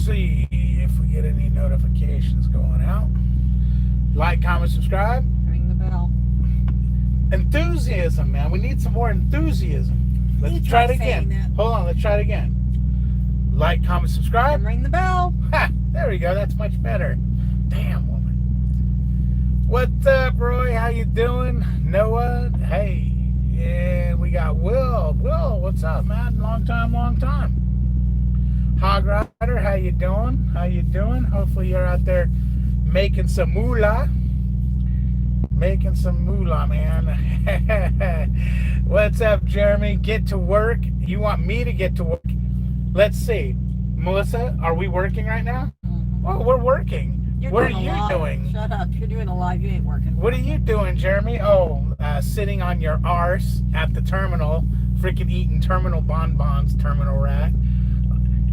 see if we get any notifications going out. Like, comment, subscribe. Ring the bell. Enthusiasm, man. We need some more enthusiasm. Let's try it again. Hold on, let's try it again. Like, comment, subscribe. And ring the bell. Ha! There we go. That's much better. Damn, woman. What's up, Roy? How you doing? Noah? Hey. And we got Will. Will, what's up, man? Long time. Hog Rider, how you doing? How you doing? Hopefully you're out there making some moolah. Making some moolah, man. What's up, Jeremy? Get to work. You want me to get to work? Let's see. Melissa, are we working right now? Mm-hmm. Oh, we're working. What are you doing? Shut up. You're doing a live. You ain't working. What are you doing, Jeremy? Oh, sitting on your arse at the terminal, freaking eating terminal bonbons, terminal rat.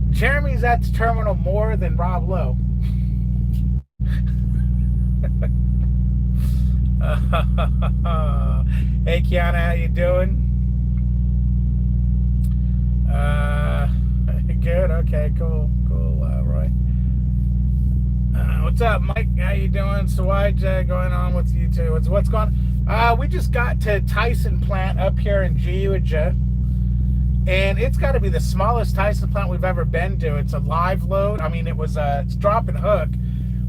Jeremy's at the terminal more than Rob Lowe. Hey, Kiana, how you doing? Good. Okay, cool, Roy. What's up, Mike? How you doing? So what's going on with you two? What's going on? We just got to Tyson plant up here in Georgia, and it's got to be the smallest Tyson plant we've ever been to. It's a live load. I mean, it's drop and hook.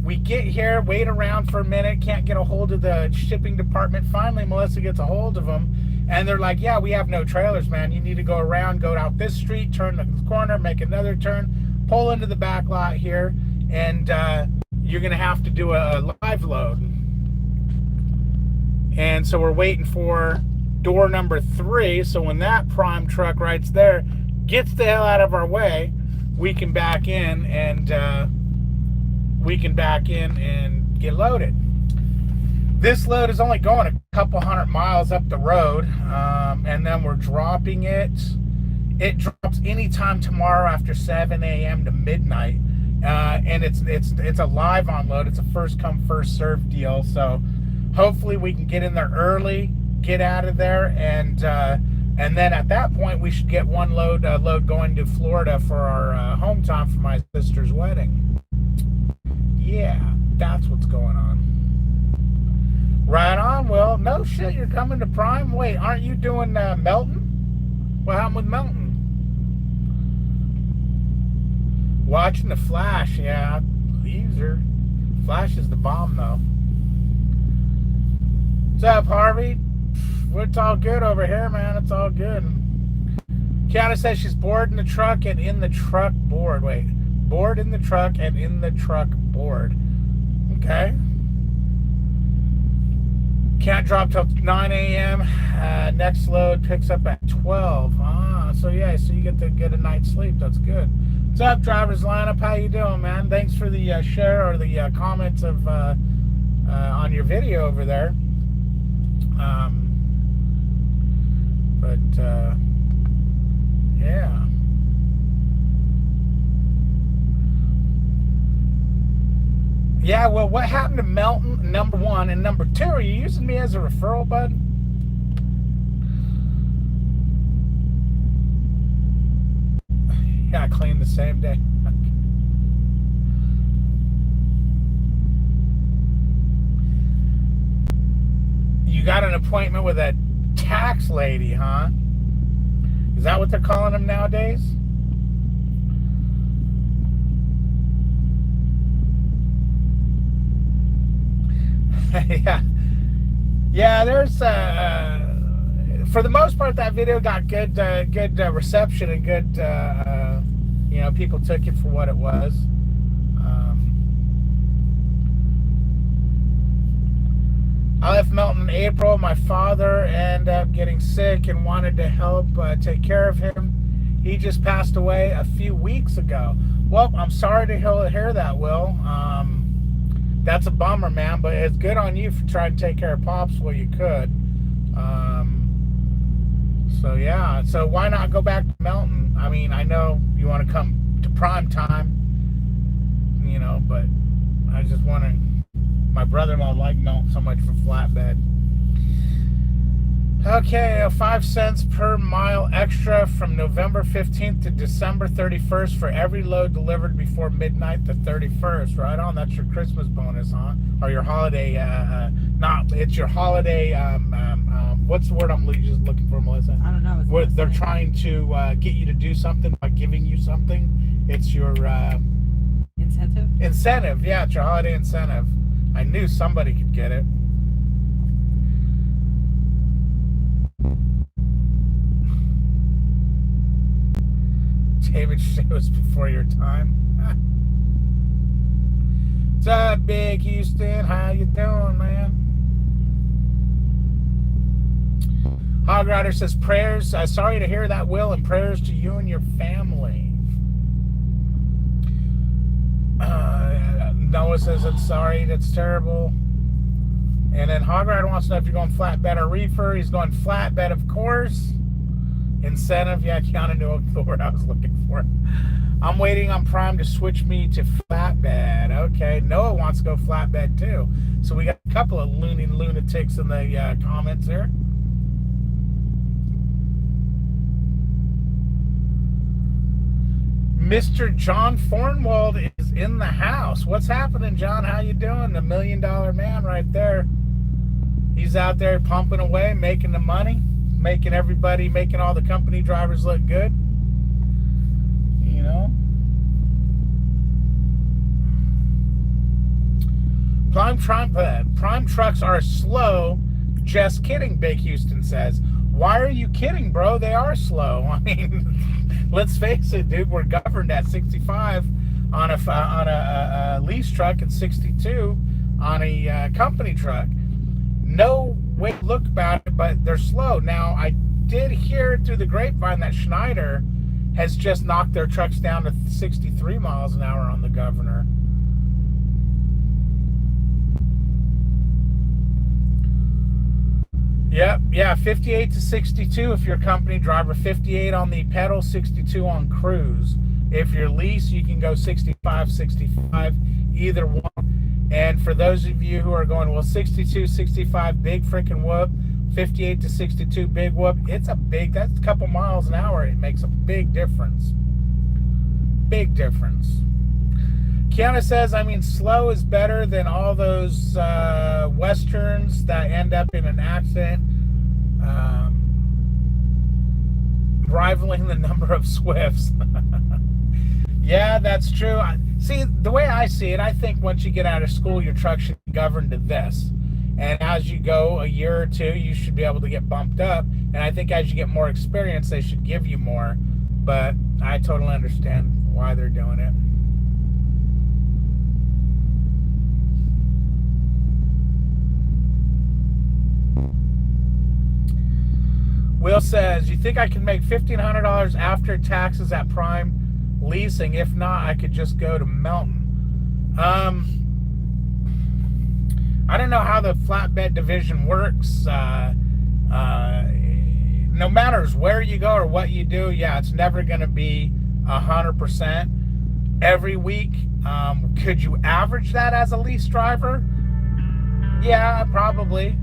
We get here, wait around for a minute, can't get a hold of the shipping department. Finally, Melissa gets a hold of them, and they're like, yeah, we have no trailers, man. You need to go around, go out this street, turn the corner, make another turn, pull into the back lot here, and you're going to have to do a live load. And so we're waiting for door number 3. So when that prime truck right there gets the hell out of our way, we can back in and get loaded. This load is only going a couple 100 miles up the road, and then we're dropping it. It drops anytime tomorrow after 7 a.m. to midnight, and it's a live unload. It's a first come first served deal. So hopefully we can get in there early, get out of there, and then at that point we should get one load going to Florida for our hometown for my sister's wedding. Yeah, that's what's going on. Right on, Will. No shit, you're coming to Prime? Wait, aren't you doing Melton? What happened with Melton? Watching The Flash, yeah. Leaves Flash is the bomb, though. What's up, Harvey? It's all good over here, man. It's all good. Kiana says she's bored in the truck and in the truck bored. Wait. Board in the truck and in the truck board. Okay. Can't drop till 9 a.m. Next load picks up at 12. So yeah, so you get to get a night's sleep. That's good. What's up, drivers lineup? How you doing, man? Thanks for the share or the comments of on your video over there. Yeah. Yeah, well, what happened to Melton, number 1, and number 2? Are you using me as a referral, bud? Yeah, I cleaned the same day. You got an appointment with a tax lady, huh? Is that what they're calling them nowadays? Yeah. There's for the most part that video got good reception and good people took it for what it was. I left Melton in April. My father ended up getting sick and wanted to help take care of him. He just passed away a few weeks ago. Well, I'm sorry to hear that, Will. That's a bummer, man, but it's good on you for trying to take care of Pops while you could. So, yeah. So, why not go back to Melton? I mean, I know you want to come to prime time, but I was just wondering. My brother-in-law liked Melton so much for flatbed. Okay, 5 cents per mile extra from November 15th to December 31st for every load delivered before midnight the 31st. Right on. That's your Christmas bonus, huh? Or your holiday, it's your holiday, what's the word I'm just looking for, Melissa? I don't know. Where they're trying to get you to do something by giving you something. It's your Incentive? incentive. Yeah, it's your holiday incentive. I knew somebody could get it. David shows before your time. What's up, Big Houston? How you doing, man? Hog Rider says prayers. Sorry to hear that, Will, and prayers to you and your family. Noah says I'm sorry. That's terrible. And then Hog Rider wants to know if you're going flatbed or reefer. He's going flatbed, of course. Incentive, yeah, Keanu knew the word I was looking for. I'm waiting on Prime to switch me to flatbed. Okay, Noah wants to go flatbed too. So we got a couple of loony lunatics in the comments here. Mr. John Fornwald is in the house. What's happening, John? How you doing? The $1 million man right there. He's out there pumping away, making the money. Making all the company drivers look good. You know? Prime trucks are slow. Just kidding, Big Houston says. Why are you kidding, bro? They are slow. I mean, let's face it, dude. We're governed at 65 on a lease truck and 62 on a company truck. No way to look about it, but they're slow. Now, I did hear through the grapevine that Schneider has just knocked their trucks down to 63 miles an hour on the Governor. Yep, yeah, 58 to 62 if you're a company driver, 58 on the pedal, 62 on cruise. If you're lease, you can go 65, 65, either one. And for those of you who are going, well, 62, 65, big freaking whoop, 58 to 62, big whoop, that's a couple miles an hour. It makes a big difference. Big difference. Kiana says, I mean, slow is better than all those Westerns that end up in an accident, rivaling the number of Swifts. Yeah, that's true. See, the way I see it, I think once you get out of school, your truck should be governed to this. And as you go a year or two, you should be able to get bumped up. And I think as you get more experience, they should give you more. But I totally understand why they're doing it. Will says, you think I can make $1,500 after taxes at Prime leasing? If not, I could just go to Melton. I don't know how the flatbed division works. No matter where you go or what you do, yeah, it's never going to be 100% every week. Could you average that as a lease driver? Yeah, probably.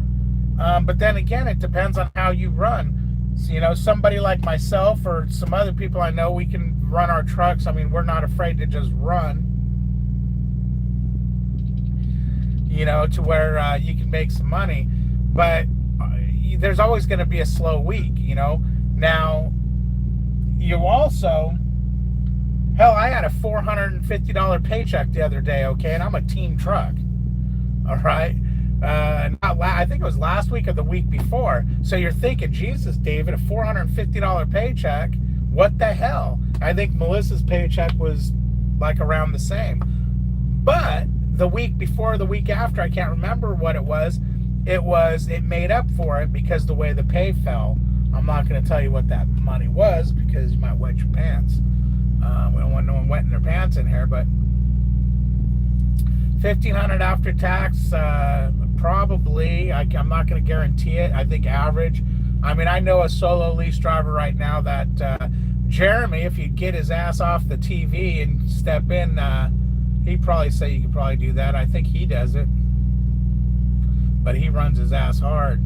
But then again, it depends on how you run. So, you know, somebody like myself or some other people I know, we can run our trucks. I mean, we're not afraid to just run, you know, to where you can make some money. But there's always going to be a slow week, you know. Now, you also, hell, I had a $450 paycheck the other day, okay, and I'm a team truck, all right? I think it was last week or the week before. So you're thinking, Jesus, David, a $450 paycheck, what the hell? I think Melissa's paycheck was like around the same. But the week before, the week after, I can't remember what it made up for it because the way the pay fell. I'm not going to tell you what that money was because you might wet your pants. We don't want no one wetting their pants in here, but $1,500 after tax, probably. I'm not going to guarantee it. I think average. I mean, I know a solo lease driver right now that Jeremy, if you get his ass off the TV and step in, he'd probably say you could probably do that. I think he does it, but he runs his ass hard.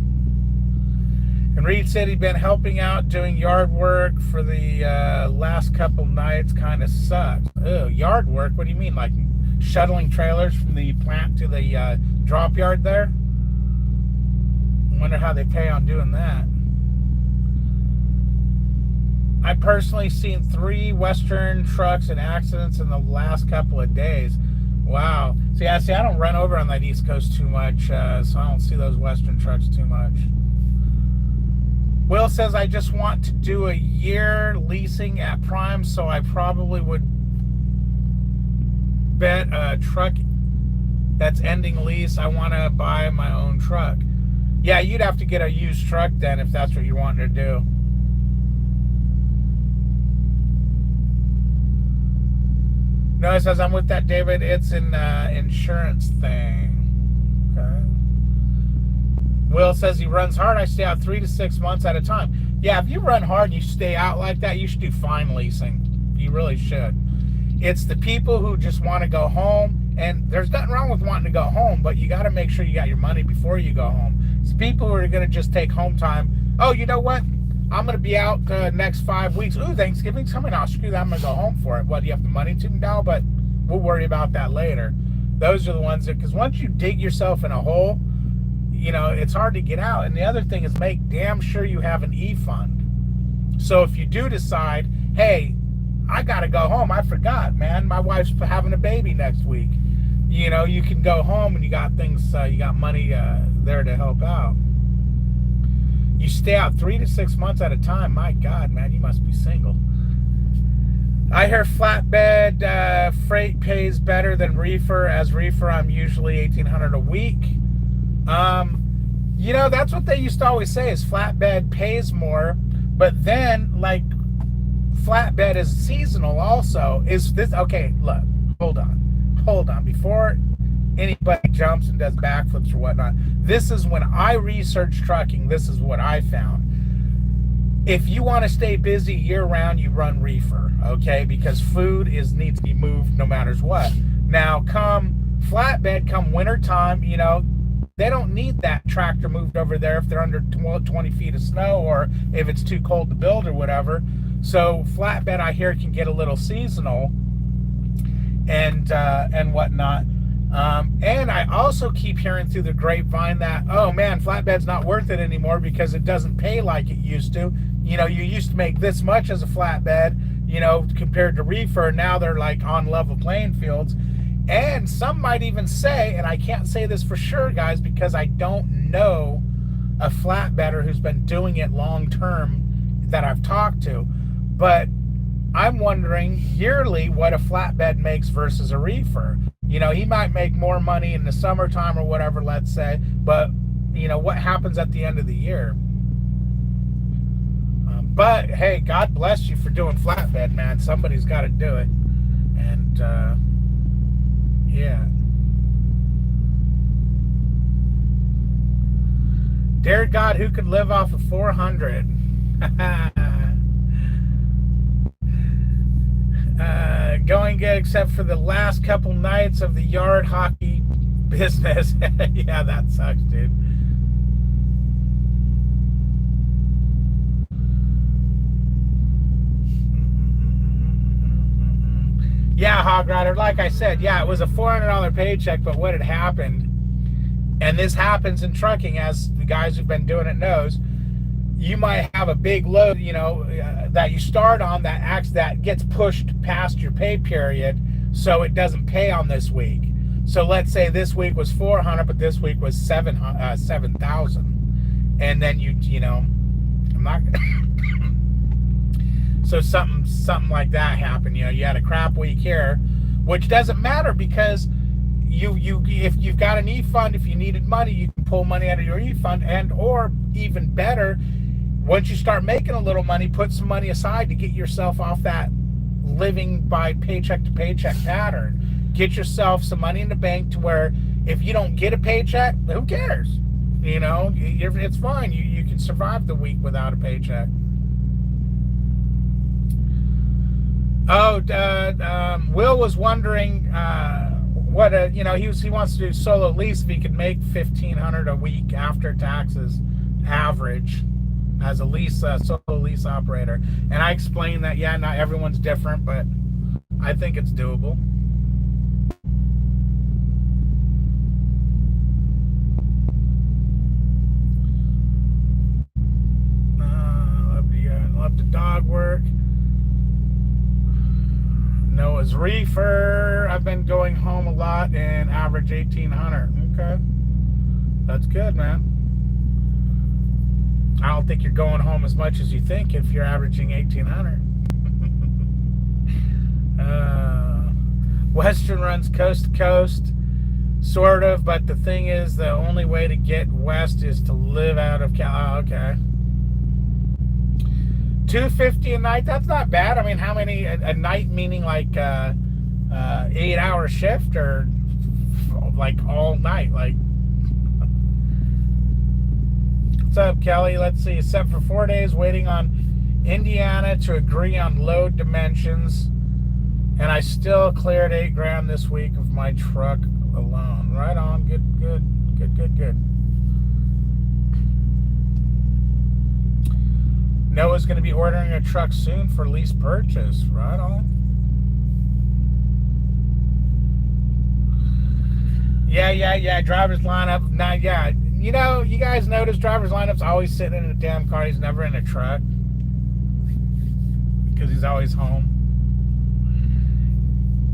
And Reed said he'd been helping out doing yard work for the last couple nights. Kind of sucks. Oh, yard work? What do you mean? Like shuttling trailers from the plant to the drop yard there? Wonder how they pay on doing that. I personally seen 3 Western trucks in accidents in the last couple of days. Wow. See, I don't run over on that East Coast too much, so I don't see those Western trucks too much. Will says, I just want to do a year leasing at Prime, so I probably would bet a truck that's ending lease. I want to buy my own truck. Yeah, you'd have to get a used truck then if that's what you're wanting to do. No, it says, I'm with that, David. It's an insurance thing. Okay. Will says he runs hard. I stay out 3 to 6 months at a time. Yeah, if you run hard and you stay out like that, you should do fine leasing. You really should. It's the people who just want to go home, and there's nothing wrong with wanting to go home, but you got to make sure you got your money before you go home. It's people who are going to just take home time. Oh, you know what? I'm going to be out the next 5 weeks. Ooh, Thanksgiving's coming out. Screw that. I'm going to go home for it. What, do you have the money to now? But we'll worry about that later. Those are the ones that, because once you dig yourself in a hole, you know, it's hard to get out. And the other thing is make damn sure you have an e-fund. So if you do decide, hey, I got to go home. I forgot, man. My wife's having a baby next week. You know, you can go home and you got things, you got money there to help out. You stay out 3 to 6 months at a time. My God, man, you must be single. I hear flatbed freight pays better than reefer. As reefer, I'm usually $1,800 a week. You know, that's what they used to always say is flatbed pays more. But then, like, flatbed is seasonal also. Is this, okay, look, hold on. Before anybody jumps and does backflips or whatnot, this is when I researched trucking, this is what I found. If you want to stay busy year round, you run reefer, okay? Because food needs to be moved no matter what. Now, come flatbed, come winter time, you know, they don't need that tractor moved over there if they're under 20 feet of snow or if it's too cold to build or whatever. So flatbed, I hear, can get a little seasonal and whatnot. And I also keep hearing through the grapevine that, oh man, flatbed's not worth it anymore because it doesn't pay like it used to. You know, you used to make this much as a flatbed, you know, compared to reefer. Now they're like on level playing fields. And some might even say, and I can't say this for sure, guys, because I don't know a flatbedder who's been doing it long term that I've talked to, but I'm wondering yearly what a flatbed makes versus a reefer. You know, he might make more money in the summertime or whatever, let's say, but, you know, what happens at the end of the year? But, hey, God bless you for doing flatbed, man. Somebody's got to do it. And, yeah. Dear God, who could live off of 400? Going good except for the last couple nights of the yard hockey business. Yeah, that sucks, dude. Yeah, Hog Rider, like I said, yeah, it was a $400 paycheck, but what had happened, and this happens in trucking, as the guys who've been doing it knows, you might have a big load, you know, that you start on that gets pushed past your pay period, so it doesn't pay on this week. So let's say this week was 400, but this week was 7,000, and then you know, I'm not. So something like that happened. You know, you had a crap week here, which doesn't matter because if you've got an e-fund, if you needed money, you can pull money out of your e-fund, and or even better, once you start making a little money, put some money aside to get yourself off that living by paycheck to paycheck pattern. Get yourself some money in the bank to where if you don't get a paycheck, who cares? You know, it's fine. You can survive the week without a paycheck. Oh, Will was wondering what you know, he wants to do solo lease if he could make $1,500 a week after taxes average. as a solo lease operator. And I explained that, yeah, not everyone's different, but I think it's doable. Love the dog work. Noah's Reefer. I've been going home a lot and average 1,800. Okay. That's good, man. I don't think you're going home as much as you think if you're averaging 1,800. Western runs coast to coast, sort of, but the thing is, the only way to get west is to live out of Cal. Oh, okay. $250 a night. That's not bad. I mean, how many a night? Meaning like 8-hour shift or like all night? Like, what's up, Kelly? Let's see. Set for 4 days, waiting on Indiana to agree on load dimensions, and I still cleared $8,000 this week of my truck alone. Right on. Good. Noah's going to be ordering a truck soon for lease purchase. Right on. Yeah. Driver's lineup. Now, yeah. You know, you guys notice driver's lineup's always sitting in a damn car. He's never in a truck because he's always home.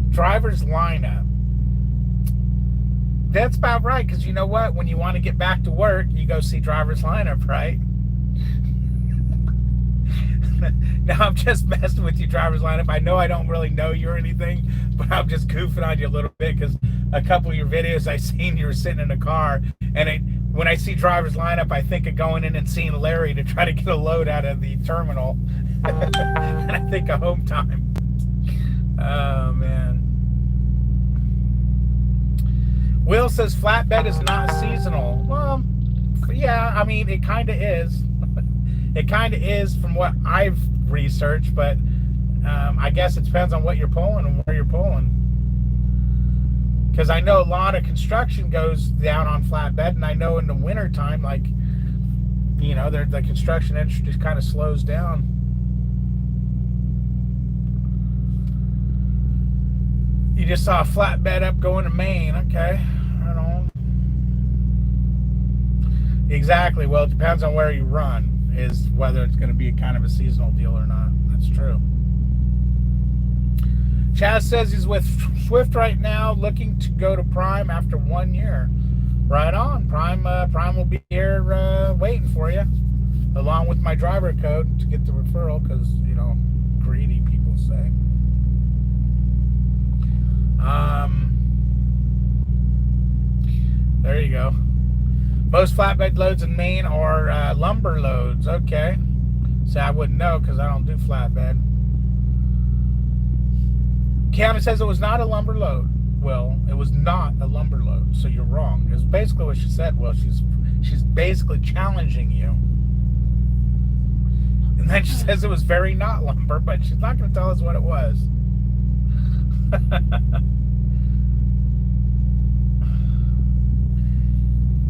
Driver's lineup. That's about right, because you know what? When you want to get back to work, you go see driver's lineup, right? Now, I'm just messing with you, driver's lineup. I know I don't really know you or anything, but I'm just goofing on you a little bit because a couple of your videos I seen you were sitting in a car, and when I see driver's lineup, I think of going in and seeing Larry to try to get a load out of the terminal. And I think of home time. Oh, man. Will says flatbed is not seasonal. Well, yeah, I mean, it kind of is. It kind of is from what I've researched, but I guess it depends on what you're pulling and where you're pulling. Because I know a lot of construction goes down on flatbed, and I know in the wintertime, like, you know, the construction industry just kind of slows down. You just saw a flatbed up going to Maine. Okay, right on. Exactly. Well, it depends on where you run, is whether it's going to be a kind of a seasonal deal or not. That's true. Chaz says he's with Swift right now, looking to go to Prime after 1 year. Right on. Prime will be here waiting for you, along with my driver code to get the referral, because, you know, greedy people say. There you go. Most flatbed loads in Maine are lumber loads. Okay. So I wouldn't know because I don't do flatbed. Cameron says it was not a lumber load. Well, it was not a lumber load, so you're wrong. It's basically what she said. Well, she's basically challenging you. And then she says it was very not lumber, but she's not going to tell us what it was.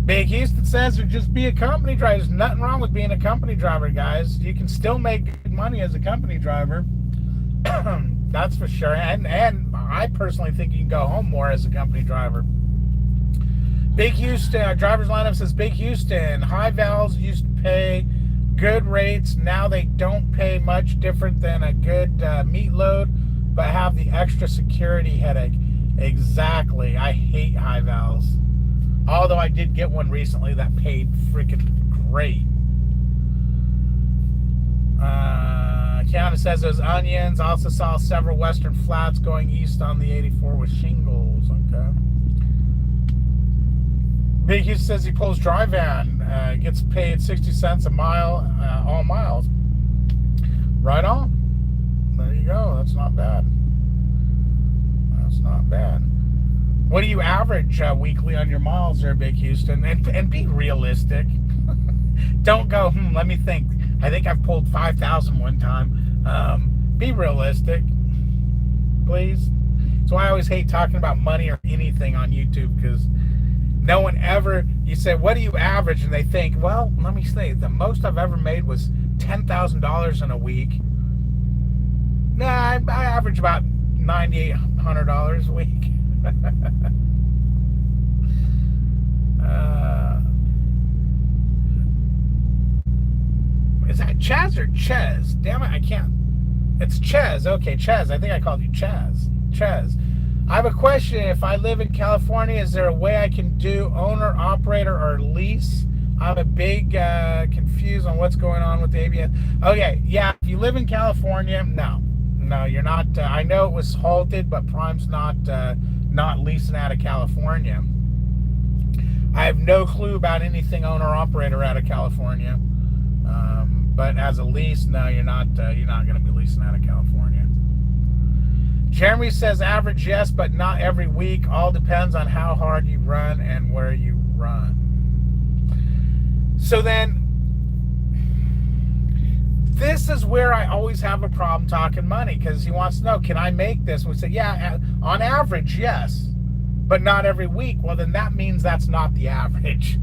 Big Houston says, just be a company driver. There's nothing wrong with being a company driver, guys. You can still make good money as a company driver. That's for sure. And I personally think you can go home more as a company driver. Big Houston, driver's lineup says, Big Houston, high vals used to pay good rates. Now they don't pay much different than a good meat load, but have the extra security headache. Exactly. I hate high vals. Although I did get one recently that paid freaking great. Kiana says those onions. Also saw several Western Flats going east on the 84 with shingles. Okay. Big Hugh says he pulls dry van. Gets paid 60 cents a mile, all miles. Right on. There you go. That's not bad. That's not bad. What do you average weekly on your miles there, Big Houston? And be realistic. Don't go, let me think. I think I've pulled 5,000 one time. Be realistic, please. That's why I always hate talking about money or anything on YouTube, because No one ever, you say, what do you average? And they think, well, let me say, the most I've ever made was $10,000 in a week. Nah, I average about $9,800 a week. Is that Chaz or Ches? Damn it, I can't. It's Ches. Okay, Ches. I think I called you Chaz. Ches. I have a question. If I live in California, is there a way I can do owner, operator, or lease? I'm a big confused on what's going on with the ABS. Okay, yeah. If you live in California, no, you're not. I know it was halted, but Prime's not leasing out of California. I have no clue about anything owner operator out of California. But as a lease, no, you're not going to be leasing out of California. Jeremy says average, yes, but not every week. All depends on how hard you run and where you run. So then, this is where I always have a problem talking money, because he wants to know, can I make this? We say, yeah, on average, yes, but not every week. Well, then that means that's not the average.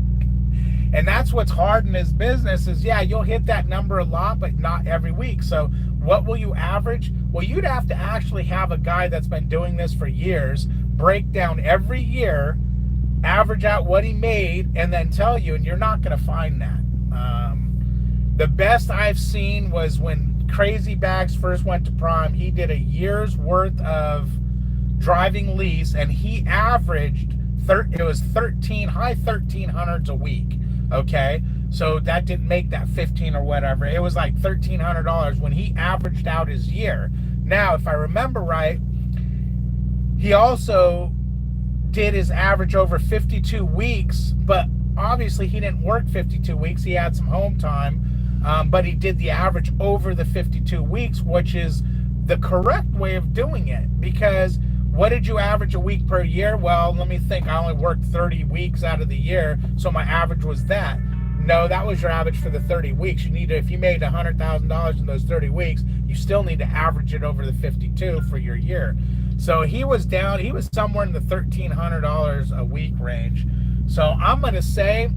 And that's what's hard in this business is, yeah, you'll hit that number a lot, but not every week. So what will you average? Well, you'd have to actually have a guy that's been doing this for years, break down every year, average out what he made, and then tell you, and you're not going to find that. The best I've seen was when Crazy Bags first went to Prime. He did a year's worth of driving lease, and he averaged, it was high 1,300s a week. Okay, so that didn't make that 15 or whatever. It was like $1,300 when he averaged out his year. Now, if I remember right, he also did his average over 52 weeks, but obviously he didn't work 52 weeks. He had some home time, but he did the average over the 52 weeks, which is the correct way of doing it. Because what did you average a week per year? Well, let me think. I only worked 30 weeks out of the year, so my average was that. No, that was your average for the 30 weeks. You need to, if you made $100,000 in those 30 weeks, you still need to average it over the 52 for your year. So he was somewhere in the $1,300 a week range. So I'm going to say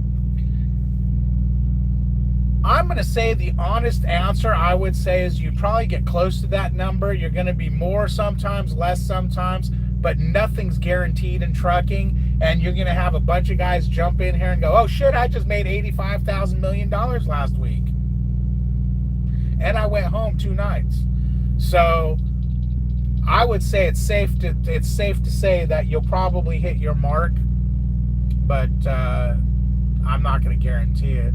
the honest answer, I would say, is you probably get close to that number. You're going to be more sometimes, less sometimes, but nothing's guaranteed in trucking. And you're going to have a bunch of guys jump in here and go, oh shit, I just made $85,000 million last week. And I went home 2 nights. So I would say it's safe to say that you'll probably hit your mark, but I'm not going to guarantee it.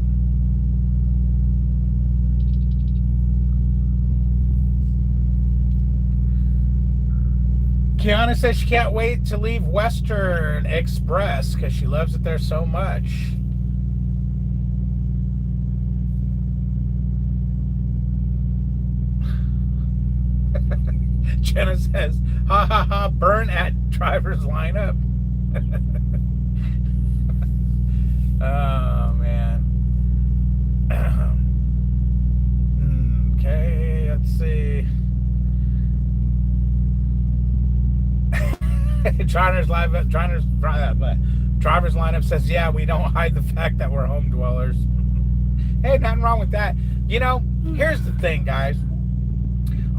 Kiana says she can't wait to leave Western Express because she loves it there so much. Jenna says, ha ha ha, burn at driver's lineup. Oh, man. Okay, let's see. Driver's lineup says, yeah, we don't hide the fact that we're home dwellers. Hey, nothing wrong with that. You know, here's the thing, guys.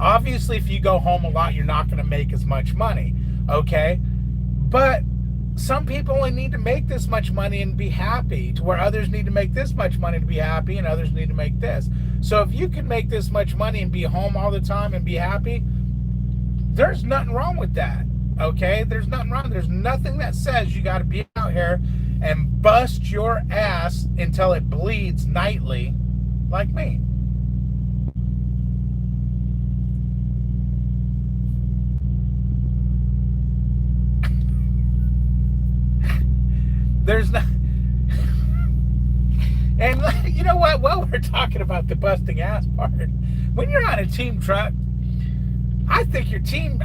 Obviously, if you go home a lot, you're not going to make as much money, okay? But some people only need to make this much money and be happy, to where others need to make this much money to be happy, and others need to make this. So if you can make this much money and be home all the time and be happy, there's nothing wrong with that. Okay, there's nothing wrong. There's nothing that says you got to be out here and bust your ass until it bleeds nightly, like me. There's not. And you know what? While we're talking about the busting ass part, when you're on a team truck, I think your team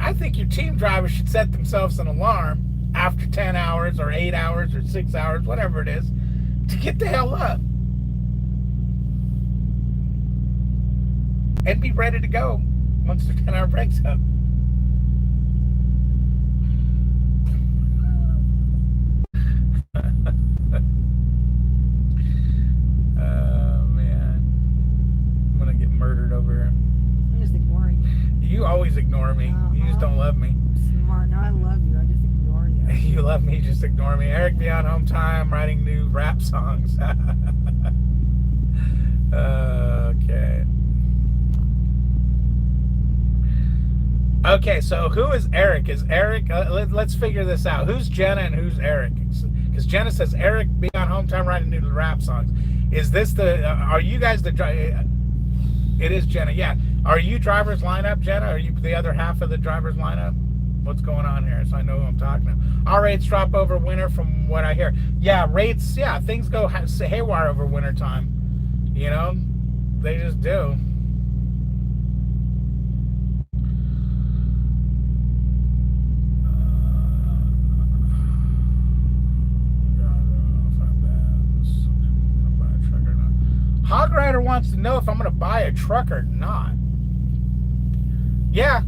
driver should set themselves an alarm after 10 hours or 8 hours or 6 hours, whatever it is, to get the hell up and be ready to go once their 10-hour break's up. ignore me. You just don't love me. Smart. No, I love you. I just ignore you. You love me, just ignore me. Eric beyond home time, writing new rap songs. Okay. Okay, so who is Eric? Is Eric, let's figure this out. Who's Jenna and who's Eric? Because Jenna says Eric beyond home time, writing new rap songs. Is this are you guys the, it is Jenna, yeah. Are you driver's lineup, Jenna? Are you the other half of the driver's lineup? What's going on here? So I know who I'm talking to. Our rates drop over winter from what I hear. Yeah, rates, yeah, things go haywire over winter time. You know, they just do. Hog Rider wants to know if I'm going to buy a truck or not. Yeah,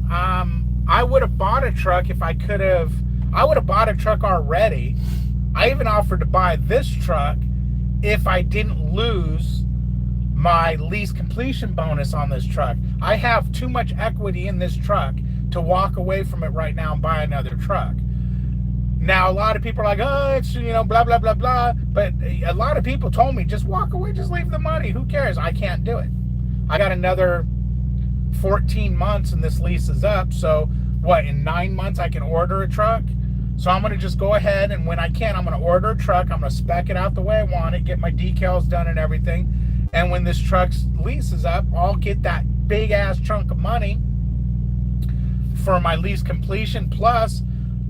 I would have bought a truck if I could have. I would have bought a truck already. I even offered to buy this truck if I didn't lose my lease completion bonus on this truck. I have too much equity in this truck to walk away from it right now and buy another truck. Now, a lot of people are like, oh, it's, you know, blah, blah, blah, blah. But a lot of people told me, just walk away, just leave the money. Who cares? I can't do it. I got another 14 months and this lease is up. So, what, in 9 months I can order a truck? So I'm going to just go ahead, and when I can, I'm going to order a truck. I'm going to spec it out the way I want it, get my decals done and everything. And when this truck's lease is up, I'll get that big-ass chunk of money for my lease completion. Plus,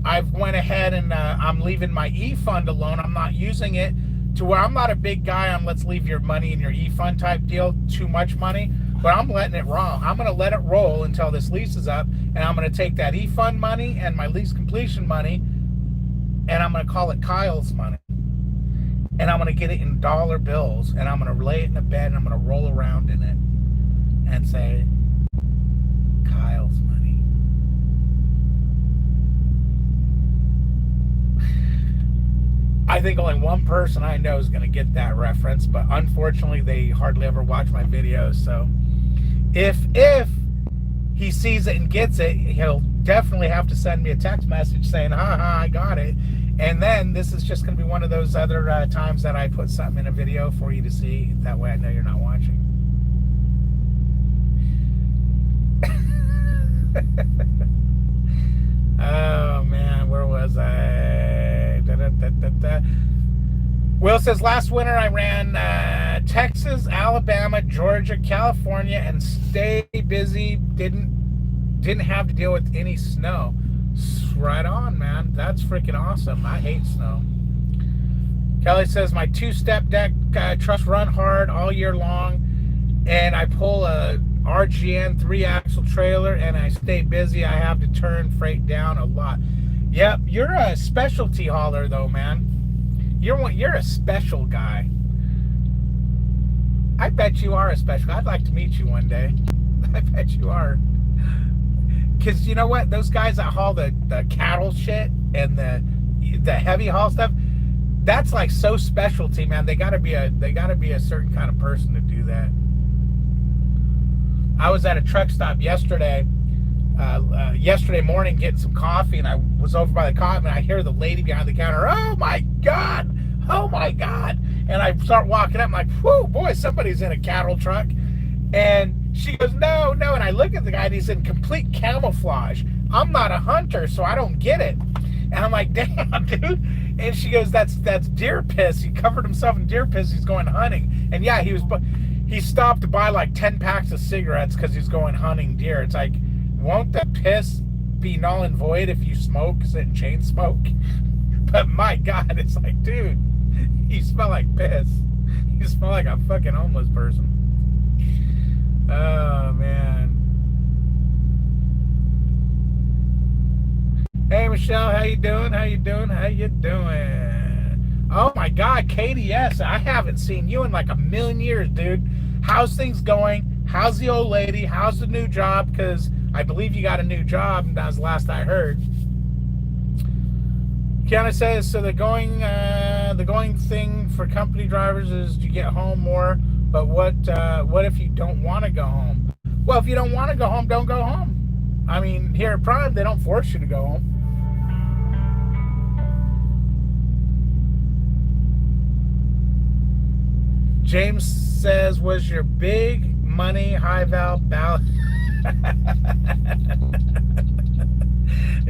I've went ahead and I'm leaving my e-fund alone. I'm not using it to where I'm not a big guy on let's leave your money in your e-fund type deal, too much money. But I'm letting it roll. I'm going to let it roll until this lease is up. And I'm going to take that e-fund money and my lease completion money, and I'm going to call it Kyle's money. And I'm going to get it in dollar bills. And I'm going to lay it in a bed and I'm going to roll around in it and say, Kyle's money. I think only one person I know is going to get that reference, but unfortunately they hardly ever watch my videos. So if he sees it and gets it, he'll definitely have to send me a text message saying, haha, I got it. And then this is just going to be one of those other times that I put something in a video for you to see. That way I know you're not watching. Oh man, where was I? Will says last winter I ran Texas, Alabama, Georgia, California, and stay busy. Didn't have to deal with any snow. Right on, man. That's freaking awesome. I hate snow. Kelly says my two-step deck trucks run hard all year long, and I pull a RGN 3-axle trailer and I stay busy. I have to turn freight down a lot. Yep, you're a specialty hauler though, man. You're a special guy. I bet you are a special. I'd like to meet you one day. I bet you are. Because you know what? Those guys that haul the cattle shit and the heavy haul stuff, that's like so specialty, man. They gotta be a certain kind of person to do that. I was at a truck stop yesterday morning getting some coffee, and I was over by the coffee, and I hear the lady behind the counter, oh my God, and I start walking up, I'm like, whoo, boy, somebody's in a cattle truck. And she goes, no, and I look at the guy, and he's in complete camouflage. I'm not a hunter, so I don't get it. And I'm like, damn, dude. And she goes, that's deer piss. He covered himself in deer piss. He's going hunting. And yeah, he stopped to buy like 10 packs of cigarettes because he's going hunting deer. It's like, won't the piss be null and void if you smoke, sit and chain smoke? But my God, it's like, dude, you smell like piss. You smell like a fucking homeless person. Oh, man. Hey, Michelle, how you doing? How you doing? Oh, my God, KDS, I haven't seen you in like a million years, dude. How's things going? How's the old lady? How's the new job? Because I believe you got a new job, and that was the last I heard. Kiana says, so the going thing for company drivers is you get home more, but what if you don't want to go home? Well, if you don't want to go home, don't go home. I mean, here at Prime, they don't force you to go home. James says, was your big money high val ballot?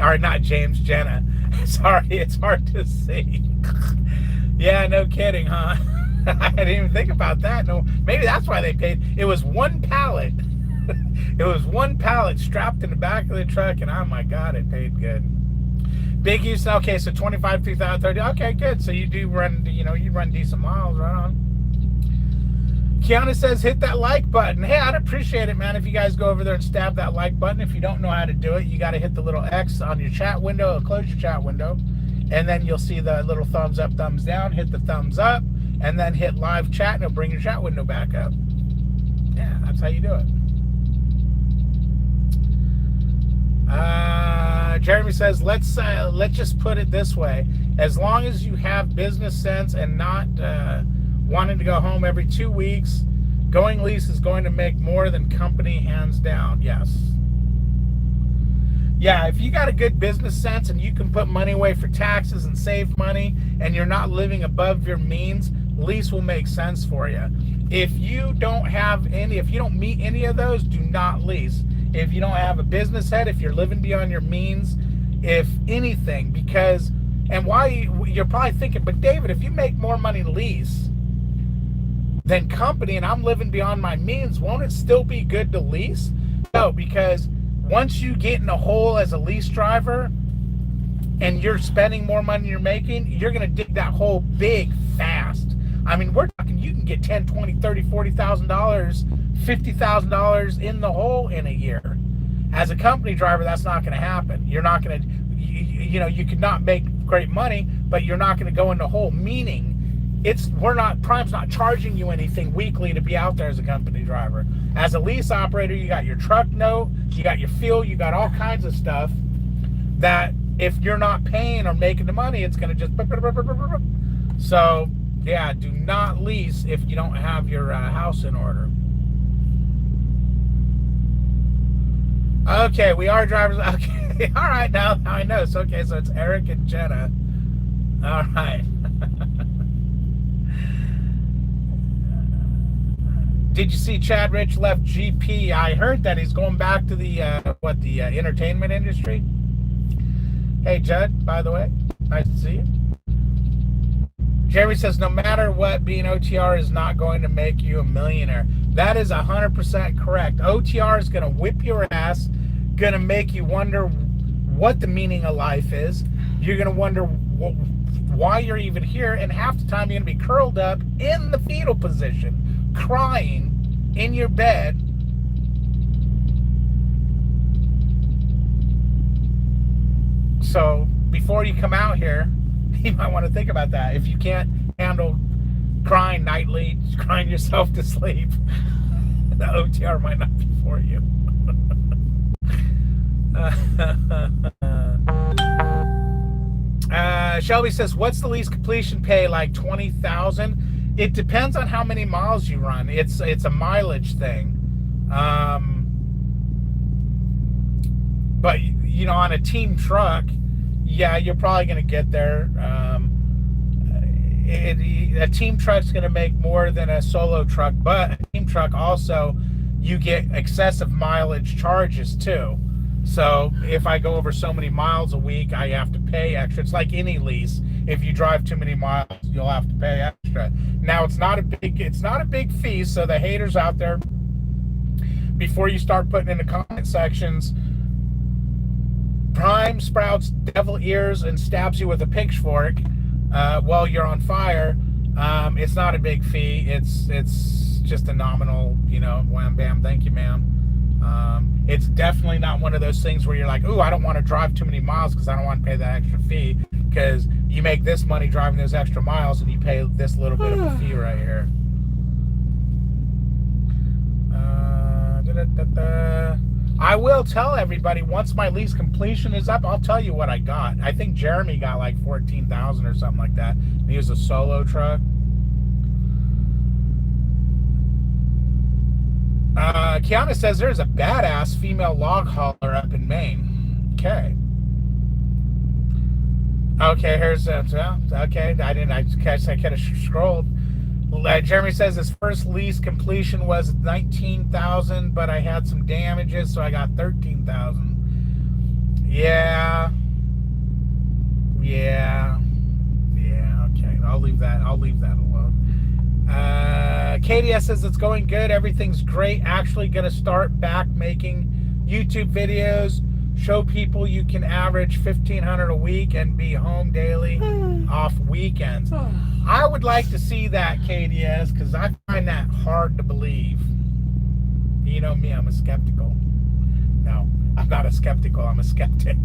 Or not James, Jenna. Sorry, it's hard to see. Yeah, no kidding, huh? I didn't even think about that. No, maybe that's why they paid. It was one pallet. It was one pallet strapped in the back of the truck, and oh my God, it paid good. Big use. Okay, so 25, 2030. Okay, good. So you do run, you run decent miles, right on. Kiana says, hit that like button. Hey, I'd appreciate it, man, if you guys go over there and stab that like button. If you don't know how to do it, you got to hit the little X on your chat window. It'll close your chat window. And then you'll see the little thumbs up, thumbs down. Hit the thumbs up. And then hit live chat, and it'll bring your chat window back up. Yeah, that's how you do it. Jeremy says, let's just put it this way. As long as you have business sense and not wanting to go home every 2 weeks, going lease is going to make more than company, hands down. Yes. Yeah, if you got a good business sense and you can put money away for taxes and save money and you're not living above your means, lease will make sense for you. If you don't meet any of those, do not lease. If you don't have a business head, if you're living beyond your means, if anything, because, and why you're probably thinking, but David, if you make more money lease than company and I'm living beyond my means, won't it still be good to lease? No, because once you get in a hole as a lease driver and you're spending more money than you're making, you're going to dig that hole big fast. I mean, we're talking, you can get $10, $20, $30, $40,000, $50,000 in the hole in a year. As a company driver, that's not going to happen. You're not going to, you could not make great money, but you're not going to go in the hole, meaning Prime's not charging you anything weekly to be out there as a company driver. As a lease operator, you got your truck note, you got your fuel, you got all kinds of stuff that if you're not paying or making the money, it's going to just, so yeah, do not lease if you don't have your house in order. Okay, we are drivers. Okay, all right, now I know. So, okay, so it's Eric and Jenna. All right. Did you see Chad Rich left GP? I heard that he's going back to the entertainment industry. Hey, Judd, by the way, nice to see you. Jeremy says, no matter what, being OTR is not going to make you a millionaire. That is 100% correct. OTR is going to whip your ass, going to make you wonder what the meaning of life is. You're going to wonder why you're even here, and half the time you're going to be curled up in the fetal position, crying in your bed. So before you come out here, you might want to think about that. If you can't handle crying nightly, crying yourself to sleep, the OTR might not be for you. Shelby says, what's the lease completion pay, like 20,000? It depends on how many miles you run. It's a mileage thing. But on a team truck, yeah, you're probably going to get there. A team truck's going to make more than a solo truck, but a team truck also, you get excessive mileage charges too. So if I go over so many miles a week, I have to pay extra. It's like any lease. If you drive too many miles, you'll have to pay extra. Now it's not a big fee. So the haters out there, before you start putting in the comment sections, Prime sprouts devil ears and stabs you with a pitchfork while you're on fire. It's not a big fee. It's just a nominal, wham bam, thank you, ma'am. It's definitely not one of those things where you're like, ooh, I don't want to drive too many miles because I don't want to pay that extra fee, because you make this money driving those extra miles and you pay this little bit of a fee right here. I will tell everybody, once my lease completion is up, I'll tell you what I got. I think Jeremy got like 14,000 or something like that. He was a solo truck. Kiana says there's a badass female log hauler up in Maine. Okay. Okay, here's okay. I could have scrolled. Jeremy says his first lease completion was 19,000, but I had some damages, so I got 13,000. Yeah. Okay, I'll leave that alone. KDS says it's going good. Everything's great. Actually, gonna start back making YouTube videos. Show people you can average 1,500 a week and be home daily off weekends. I would like to see that, KDS, because I find that hard to believe. You know me, I'm a skeptical. No, I'm not a skeptical, I'm a skeptic.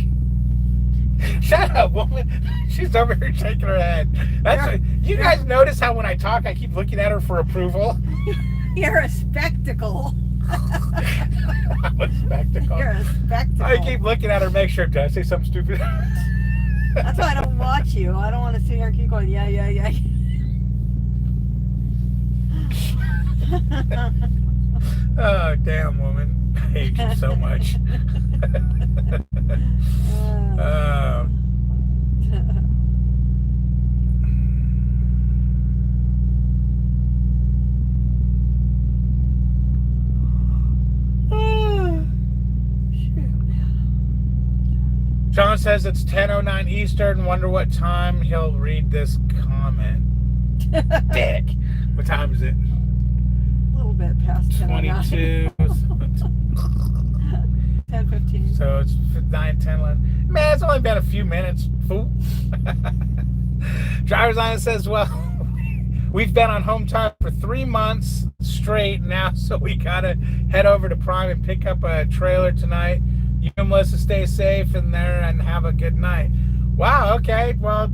Shut up, woman. She's over here shaking her head. You guys notice how when I talk, I keep looking at her for approval? You're a spectacle. I'm a spectacle. You're a spectacle. I keep looking at her, make sure, did I say something stupid? That's why I don't watch you. I don't want to sit here and keep going, yeah. Oh, damn, woman. I hate you so much. John says it's 10:09 Eastern. Wonder what time he'll read this comment. Dick. What time is it? A little bit past 22. 10:15. So it's 9, 10, 11. Man, it's only been a few minutes, fool. Driver's Line says, well, we've been on home time for 3 months straight now, so we gotta head over to Prime and pick up a trailer tonight. You and Melissa stay safe in there and have a good night. Wow, okay, well,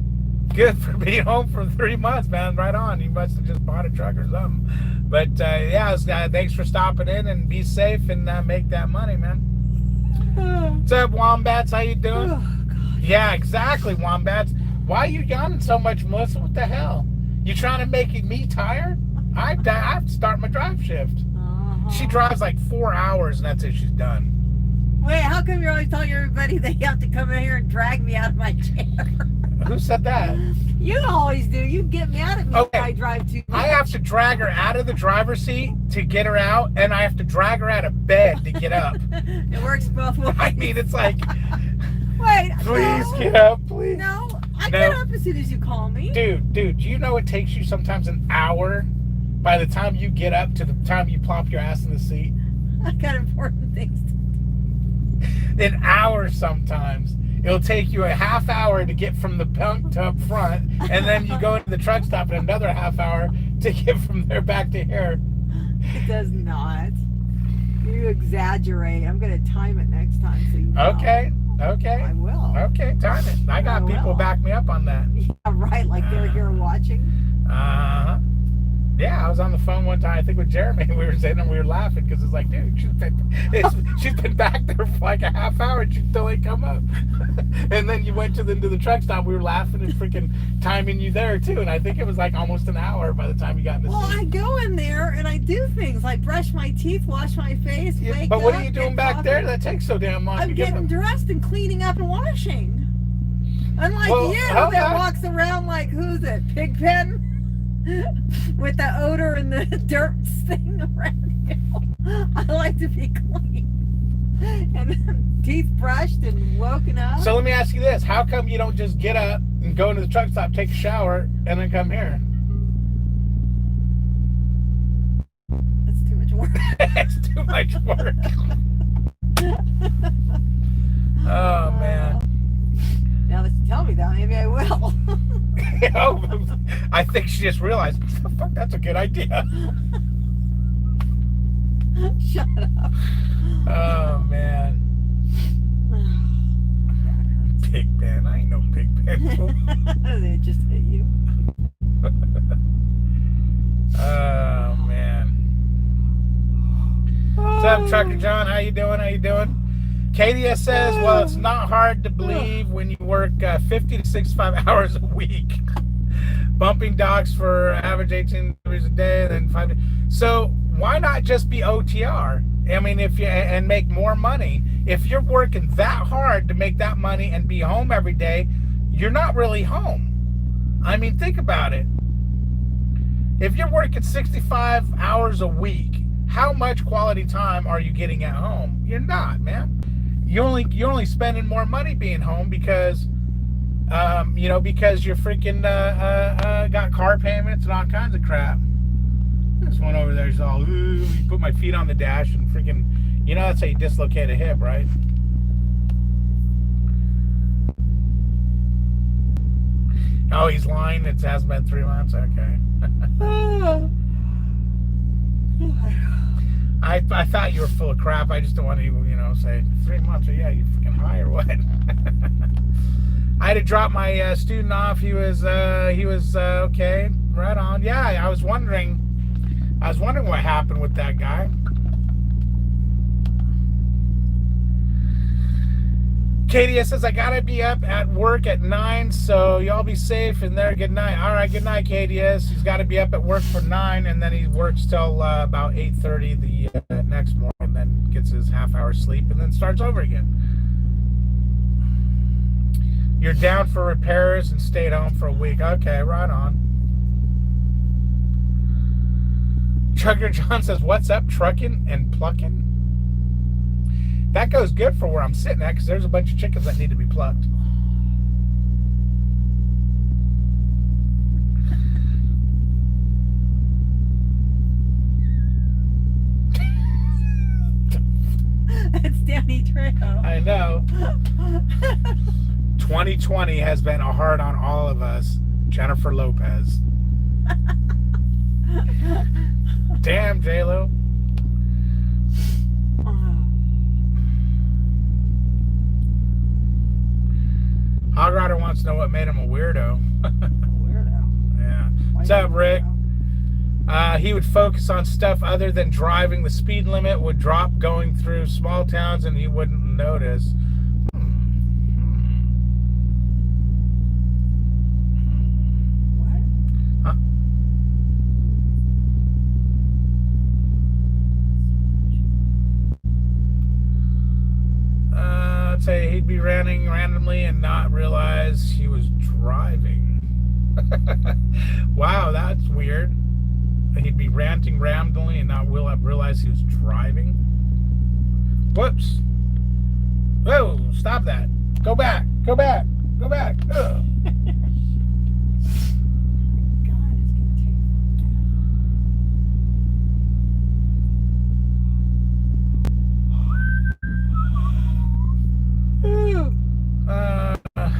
good for being home for 3 months, man. Right on. You must have just bought a truck or something. But yeah, thanks for stopping in and be safe and make that money, man. What's up, Wombats? How you doing? Oh, God. Yeah, exactly, Wombats. Why are you yawning so much, Melissa? What the hell? You trying to make me tired? I have to start my drive shift. She drives like 4 hours and that's it. She's done. Wait, how come you're always telling everybody they have to come in here and drag me out of my chair? Who said that? You always do. You get mad at me Okay. if I drive too much. I have to drag her out of the driver's seat to get her out, and I have to drag her out of bed to get up. It works both ways. I mean, it's like, Wait, please no, get up, please. No, I No. get up as soon as you call me. Dude, do you know it takes you sometimes an hour by the time you get up to the time you plop your ass in the seat? I got important things to do. An hour sometimes. It'll take you a half hour to get from the bunk to up front, and then you go into the truck stop in another half hour to get from there back to here. It does not. You exaggerate. I'm going to time it next time so you know. Okay. I will. Okay, time it. I got I people will. back me up on that. Yeah, right, like they're here watching. Yeah, I was on the phone one time, I think with Jeremy, and we were sitting and we were laughing because it's like, dude, she's been back there for like a half hour and she still ain't come up. And then you went into the truck stop, we were laughing and freaking timing you there too, and I think it was like almost an hour by the time you got in the Well, seat. I go in there and I do things like brush my teeth, wash my face, Yeah, wake but what up, are you doing get back coffee. there? That takes so damn long to I'm get getting them. dressed and cleaning up and washing. Unlike Well, you how that about- walks around like, who's it, Pigpen? With the odor and the dirt thing around you. I like to be clean. And then teeth brushed and woken up. So let me ask you this. How come you don't just get up and go into the truck stop, take a shower, and then come here? That's too much work. It's too much work. Oh, man. Now that you tell me that, maybe I will. Oh, I think she just realized, fuck, that's a good idea. Shut up. Oh, man. Pig pen. I ain't no pig pen. They just hit you. Oh, man. What's up, Trucker John? How you doing? KDS says, well, it's not hard to believe when you work 50 to 65 hours a week. Bumping docks for average 18 deliveries a day, then 5 days. So why not just be OTR? I mean, if you and make more money. If you're working that hard to make that money and be home every day, you're not really home. I mean, think about it. If you're working 65 hours a week, how much quality time are you getting at home? You're not, man. You're only spending more money being home because because you're freaking got car payments and all kinds of crap. This one over there's all, ooh, you put my feet on the dash and freaking, that's how you dislocate a hip, right? Oh, he's lying. It has been 3 months. Okay. I thought you were full of crap. I just don't want to, say 3 months. Or yeah, you freaking high or what? I had to drop my student off. He was okay. Right on. Yeah, I was wondering what happened with that guy. Katie says, I gotta be up at work at 9, so y'all be safe and there. Good night. All right, good night, Katie. He's got to be up at work for 9, and then he works till about 8:30 the next morning, and then gets his half-hour sleep, and then starts over again. You're down for repairs and stayed home for a week. Okay, right on. Trucker John says, what's up, trucking and plucking? That goes good for where I'm sitting at because there's a bunch of chickens that need to be plucked. It's Danny Trejo. I know. 2020 has been a hard on all of us. Jennifer Lopez. Damn, J-Lo. Hog Rider wants to know what made him a weirdo. Weirdo. Yeah. What's up, Rick? He would focus on stuff other than driving. The speed limit would drop going through small towns and he wouldn't notice. What? Huh? I'd say he'd be running randomly and not realize he was driving. Wow, that's weird. He'd be ranting randomly and not realize he was driving. Whoops. Whoa, stop that. Go back. Go back. Go back. Ugh.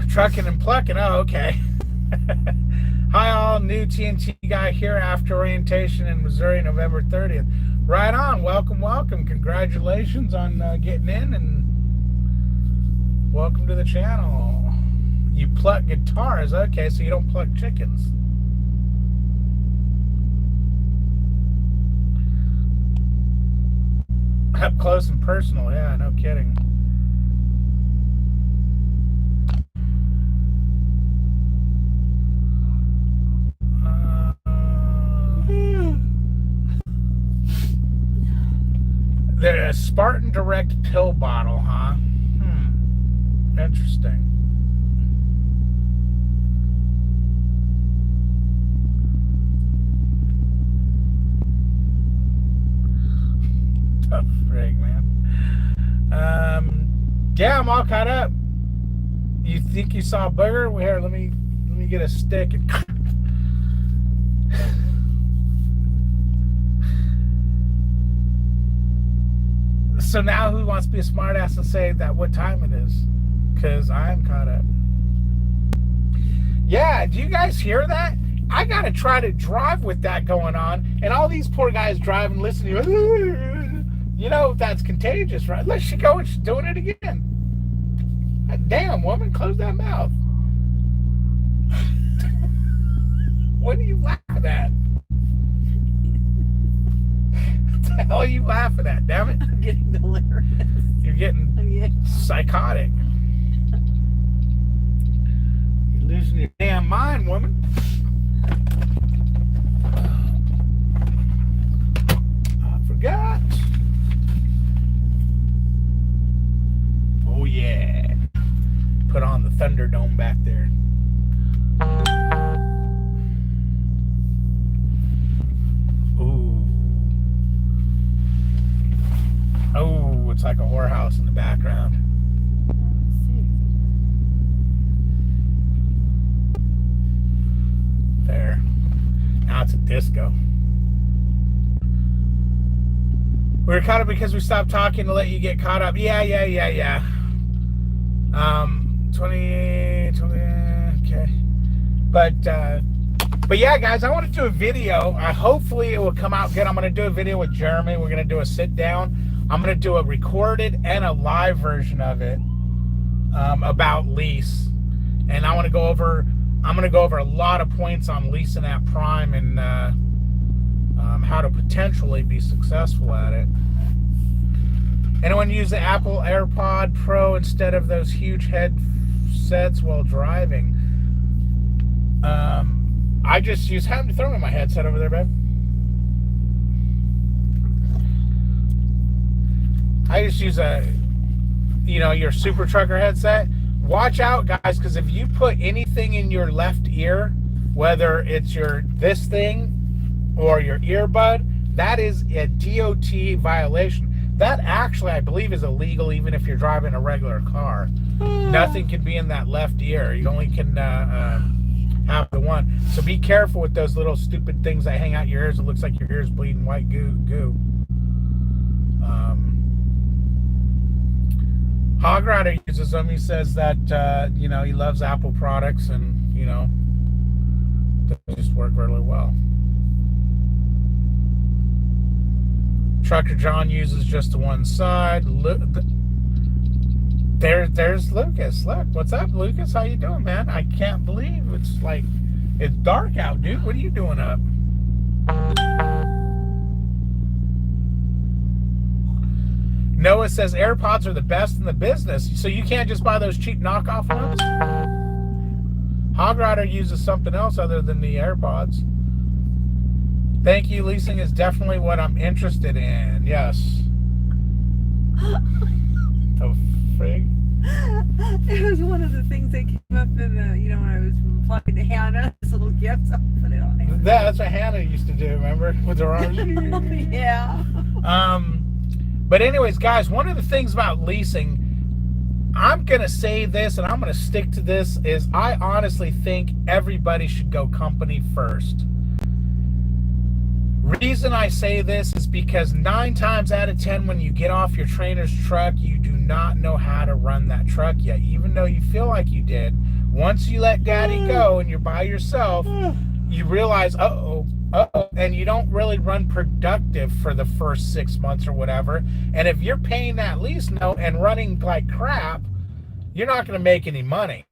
Trucking and plucking. Oh, okay. Hi all, new TNT guy here after orientation in Missouri, November 30th. Right on. Welcome, welcome. Congratulations on getting in, and welcome to the channel. You pluck guitars. Okay, so you don't pluck chickens. Up close and personal. Yeah, no kidding. There's a Spartan Direct pill bottle, huh? Interesting. Tough frig, man. Yeah, I'm all caught up. You think you saw a booger? Well, here, let me get a stick and. So now who wants to be a smartass and say that what time it is? Because I'm caught up. Yeah, do you guys hear that? I got to try to drive with that going on. And all these poor guys driving, listening. That's contagious, right? Let she go and she's doing it again. Damn, woman, close that mouth. What are you laughing at? What the hell are you laughing at, damn it? I'm getting delirious. You're getting psychotic. You're losing your damn mind, woman. Thunderdome back there. Ooh. Oh, it's like a whorehouse in the background. There. Now it's a disco. We're caught up because we stopped talking to let you get caught up. Yeah. 20, okay. But yeah, guys, I want to do a video. Hopefully it will come out good. I'm going to do a video with Jeremy. We're going to do a sit down. I'm going to do a recorded and a live version of it about lease. And I'm going to go over a lot of points on leasing at Prime and how to potentially be successful at it. Anyone use the Apple AirPod Pro instead of those huge headsets while driving? I just use, have to throw in my headset over there, babe. I just use your Super Trucker headset. Watch out, guys, because if you put anything in your left ear, whether it's this thing or your earbud, that is a DOT violation. That actually, I believe, is illegal even if you're driving a regular car. Nothing can be in that left ear. You only can have the one. So be careful with those little stupid things that hang out your ears. It looks like your ear's bleeding white goo. Hog Rider uses them. He says that he loves Apple products and they just work really well. Trucker John uses just the one side. There's Lucas. Look, what's up, Lucas? How you doing, man? I can't believe it's dark out, dude. What are you doing up? Noah says AirPods are the best in the business, so you can't just buy those cheap knockoff ones. Hog Rider uses something else other than the AirPods. Thank you. Leasing is definitely what I'm interested in. Yes. Oh, frig. It was one of the things that came up in the, when I was replying to Hannah, this little gift, so I put it on Hannah. That's what Hannah used to do, remember? With her arms. Yeah. But anyways, guys, one of the things about leasing, I'm going to say this, and I'm going to stick to this, is I honestly think everybody should go company first. Reason I say this is because 9 times out of 10 when you get off your trainer's truck, you do not know how to run that truck yet, even though you feel like you did. Once you let daddy go and you're by yourself, you realize, uh-oh, and you don't really run productive for the first 6 months or whatever. And if you're paying that lease note and running like crap, you're not going to make any money.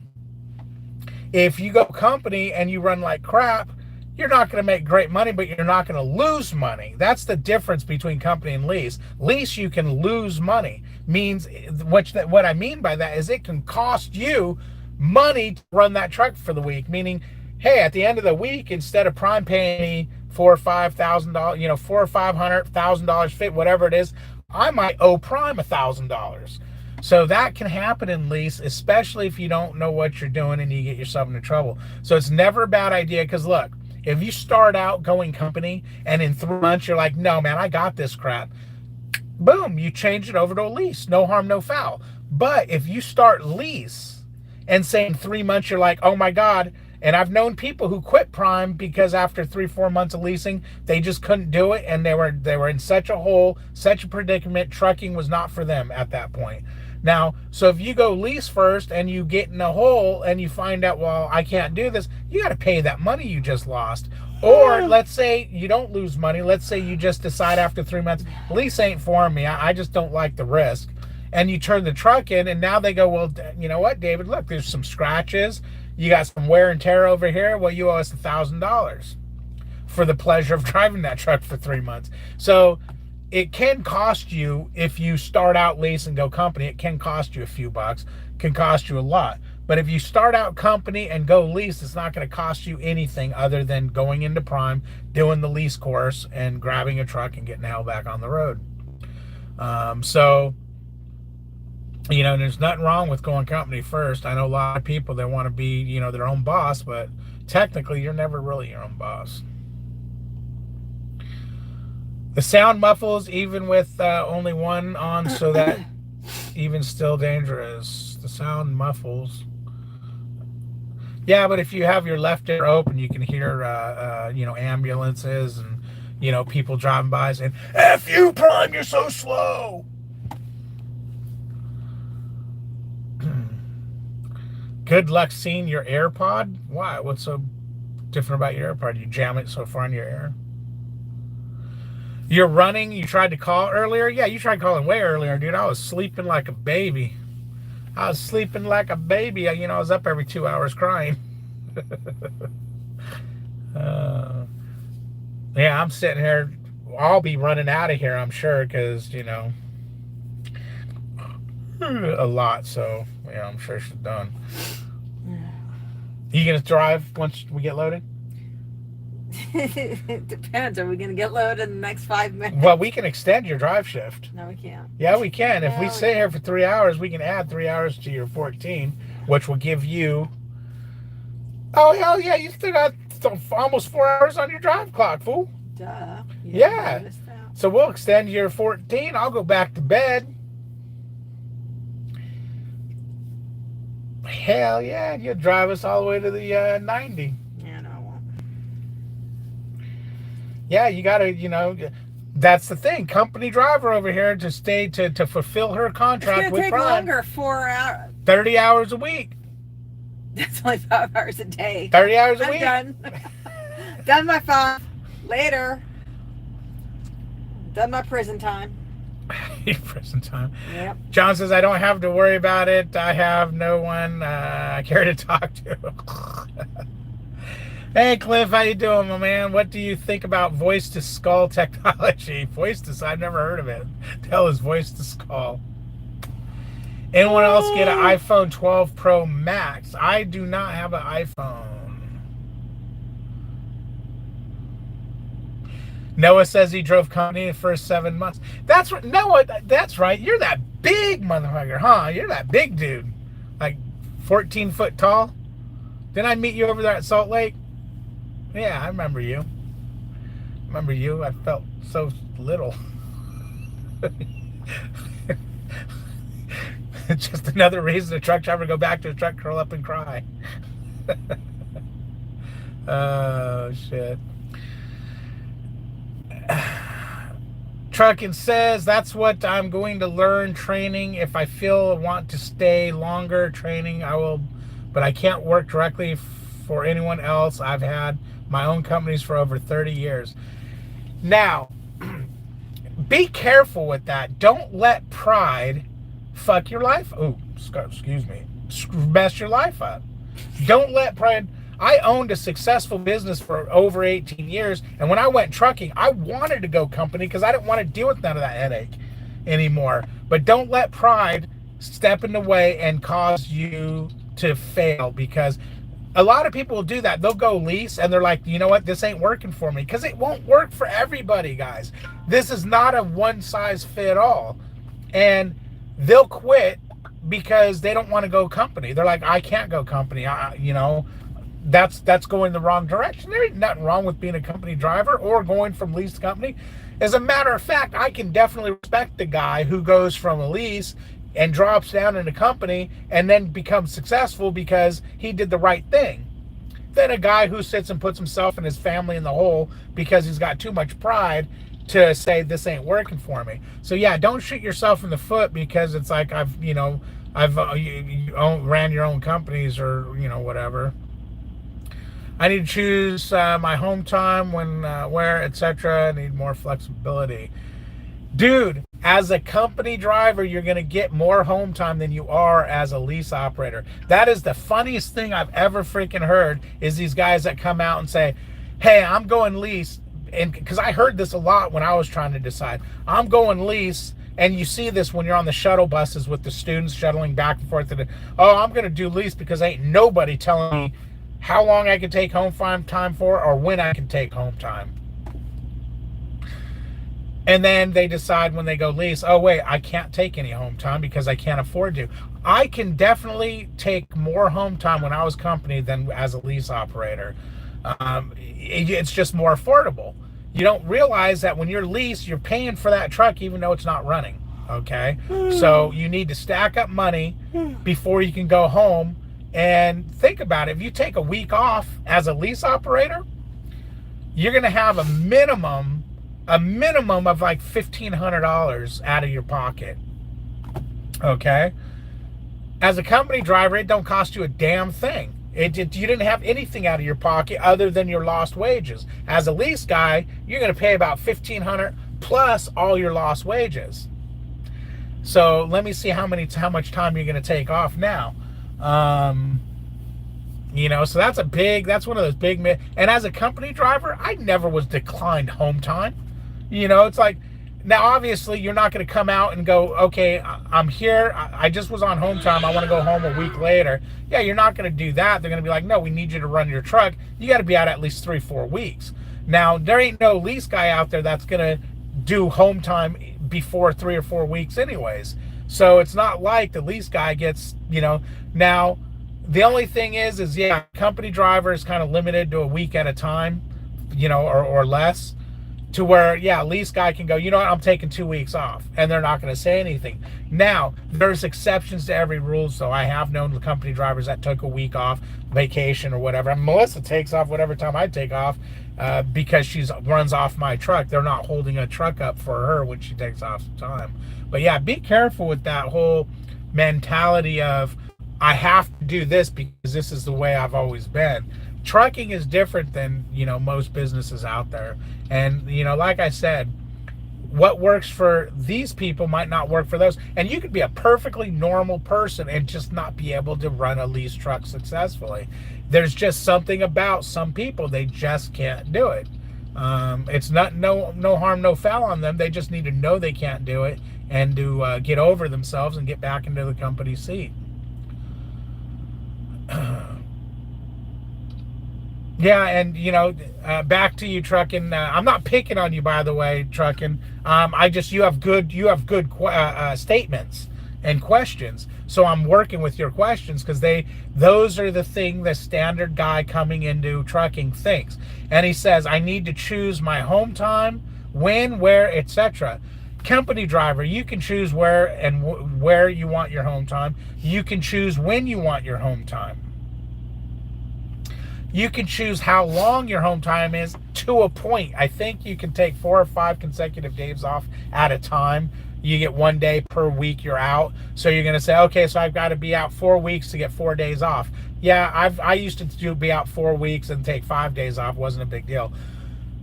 If you go company and you run like crap, you're not going to make great money, but you're not going to lose money. That's the difference between company and lease. Lease, you can lose money. Means what I mean by that is it can cost you money to run that truck for the week. Meaning, hey, at the end of the week, instead of Prime paying me $4,000 or $5,000, $400 or $500, $1,000 fit, whatever it is, I might owe Prime $1,000. So that can happen in lease, especially if you don't know what you're doing and you get yourself into trouble. So it's never a bad idea, because look, if you start out going company and in 3 months you're like, no, man, I got this crap. Boom, you change it over to a lease. No harm, no foul. But if you start lease and say in 3 months you're like, oh my God, and I've known people who quit Prime because after 3-4 months of leasing, they just couldn't do it, and they were in such a hole, such a predicament, trucking was not for them at that point. Now, so if you go lease first and you get in a hole and you find out, well, I can't do this, you got to pay that money you just lost. Or let's say you don't lose money. Let's say you just decide after 3 months, lease ain't for me. I just don't like the risk. And you turn the truck in, and now they go, well, you know what, David, look, there's some scratches. You got some wear and tear over here. Well, you owe us $1,000 for the pleasure of driving that truck for 3 months. So it can cost you, if you start out lease and go company, it can cost you a few bucks, can cost you a lot. But if you start out company and go lease, it's not going to cost you anything other than going into Prime, doing the lease course, and grabbing a truck and getting the hell back on the road. So You know, there's nothing wrong with going company first. I know a lot of people that want to be, you know, their own boss, but technically you're never really your own boss. The sound muffles even with only one on, so that even still dangerous. The sound muffles. Yeah, but if you have your left ear open, you can hear, you know, ambulances and, you know, people driving by saying, "F you, Prime, you're so slow." Good luck seeing your AirPod. Why? What's so different about your AirPod? You jam it so far in your ear. You're running. You tried to call earlier. Yeah, you tried calling way earlier, dude. I was sleeping like a baby. I was sleeping like a baby. You know, I was up every 2 hours crying. Yeah, I'm sitting here. I'll be running out of here, I'm sure, because, you know, a lot. So, yeah, I'm sure she's done. You going to drive once we get loaded? It depends. Are we going to get loaded in the next 5 minutes? Well, we can extend your drive shift. No, we can't. Yeah, we can. If No, we we stay here for 3 hours, we can add 3 hours to your 14, which will give you... Oh, hell yeah, you still got almost 4 hours on your drive clock, fool. Duh. You Yeah. didn't notice that. So we'll extend your 14. I'll go back to bed. Hell yeah, you'll drive us all the way to the 90. Yeah, no, I won't. Yeah, you got to, you know... That's the thing. Company driver over here to stay to fulfill her It's contract going to with take Prime. longer. 4 hours. 30 hours a week. That's only 5 hours a day. 30 hours a I'm week. done. Done my fun. Later. Done my prison time. Prison time. Yep. John says, I don't have to worry about it. I have no one I care to talk to. Hey, Cliff, how you doing, my man? What do you think about voice-to-skull technology? I've never heard of it. The hell is voice-to-skull? Anyone else get an iPhone 12 Pro Max? I do not have an iPhone. Noah says he drove company the first 7 months. That's right, Noah. That's right. You're that big motherfucker, huh? You're that big dude, like 14 foot tall. Didn't I meet you over there at Salt Lake? Yeah, I remember you. I felt so little. Just another reason a truck driver to go back to his truck, curl up and cry. Oh, shit. Trucking says, that's what I'm going to learn training. If I feel I want to stay longer training, I will, but I can't work directly for anyone else. I've had my own companies for over 30 years. Now, be careful with that. Don't let pride fuck your life. Oh, excuse me. Mess your life up. Don't let pride. I owned a successful business for over 18 years, and when I went trucking, I wanted to go company because I didn't want to deal with none of that headache anymore. But don't let pride step in the way and cause you to fail, because a lot of people will do that. They'll go lease and they're like, you know what, this ain't working for me, because it won't work for everybody, guys. This is not a one size fit all. And they'll quit because they don't want to go company. They're like, I can't go company. You know, that's going the wrong direction. There ain't nothing wrong with being a company driver or going from lease to company. As a matter of fact, I can definitely respect the guy who goes from a lease and drops down in a company and then becomes successful because he did the right thing, than a guy who sits and puts himself and his family in the hole because he's got too much pride to say this ain't working for me. So yeah, don't shoot yourself in the foot because it's like you ran your own companies or, you know, whatever. I need to choose my home time, when, where, etc. I need more flexibility. Dude, as a company driver, you're going to get more home time than you are as a lease operator. That is the funniest thing I've ever freaking heard, is these guys that come out and say, hey, I'm going lease. And because I heard this a lot when I was trying to decide, I'm going lease. And you see this when you're on the shuttle buses with the students shuttling back and forth. Oh, I'm going to do lease because ain't nobody telling me how long I can take home time for or when I can take home time. And then they decide when they go lease, oh wait, I can't take any home time because I can't afford to. I can definitely take more home time when I was company than as a lease operator. It's just more affordable. You don't realize that when you're leased, you're paying for that truck even though it's not running. Okay, so you need to stack up money before you can go home. And think about it: if you take a week off as a lease operator, you're going to have a minimum of like $1,500 out of your pocket. Okay, as a company driver, it don't cost you a damn thing. You didn't have anything out of your pocket other than your lost wages. As a lease guy, you're going to pay about $1,500 plus all your lost wages. So let me see how much time you're going to take off now. So that's one of those big, and as a company driver, I never was declined home time. It's like, now obviously you're not going to come out and go, okay, I'm here, I just was on home time, I want to go home a week later. Yeah, you're not going to do that. They're going to be like, no, we need you to run your truck. You got to be out at least 3-4 weeks. Now, there ain't no lease guy out there that's going to do home time before 3 or 4 weeks anyways. So it's not like the lease guy gets, now the only thing is company driver is kind of limited to a week at a time, or less, to where, lease guy can go, you know what, I'm taking 2 weeks off, and they're not going to say anything. Now, there's exceptions to every rule, so I have known the company drivers that took a week off, vacation or whatever. And Melissa takes off whatever time I take off, because she runs off my truck. They're not holding a truck up for her when she takes off some time. But yeah, be careful with that whole mentality of, I have to do this because this is the way I've always been. Trucking is different than, most businesses out there. And, like I said, what works for these people might not work for those. And you could be a perfectly normal person and just not be able to run a lease truck successfully. There's just something about some people, they just can't do it. It's not no harm, no foul on them. They just need to know they can't do it and to get over themselves and get back into the company seat. Yeah, and back to you, Truckin'. I'm not picking on you, by the way, Truckin'. You have good statements and questions. So I'm working with your questions because those are the standard guy coming into trucking thinks. And he says, I need to choose my home time, when, where, etc. Company driver, you can choose where and where you want your home time. You can choose when you want your home time. You can choose how long your home time is to a point. I think you can take 4 or 5 consecutive days off at a time. You get 1 day per week you're out. So you're going to say, okay, so I've got to be out 4 weeks to get 4 days off. Yeah, I used to be out 4 weeks and take 5 days off. Wasn't a big deal.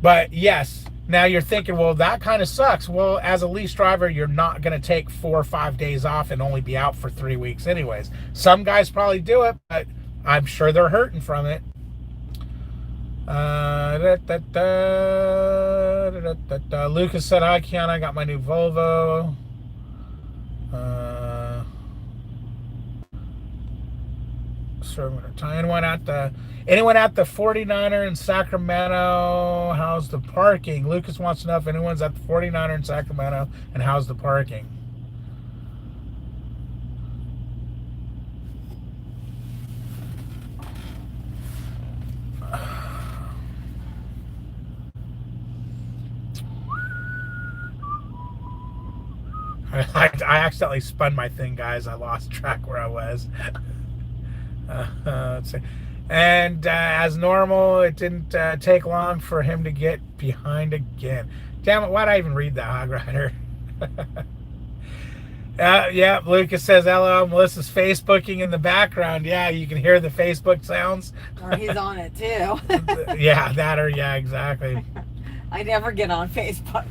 But yes, now you're thinking, well, that kind of sucks. Well, as a lease driver, you're not going to take 4 or 5 days off and only be out for 3 weeks anyways. Some guys probably do it, but I'm sure they're hurting from it. Lucas said, hi, Keon, I got my new Volvo. Anyone at the 49er in Sacramento, how's the parking? Lucas wants to know if anyone's at the 49er in Sacramento and how's the parking. I accidentally spun my thing, guys. I lost track where I was. Let's see. And as normal, it didn't take long for him to get behind again. Damn it, why'd I even read that, Hog Rider? Yeah, Lucas says, LOL, Melissa's Facebooking in the background. Yeah, you can hear the Facebook sounds. Or he's on it too. Yeah, exactly. I never get on Facebook.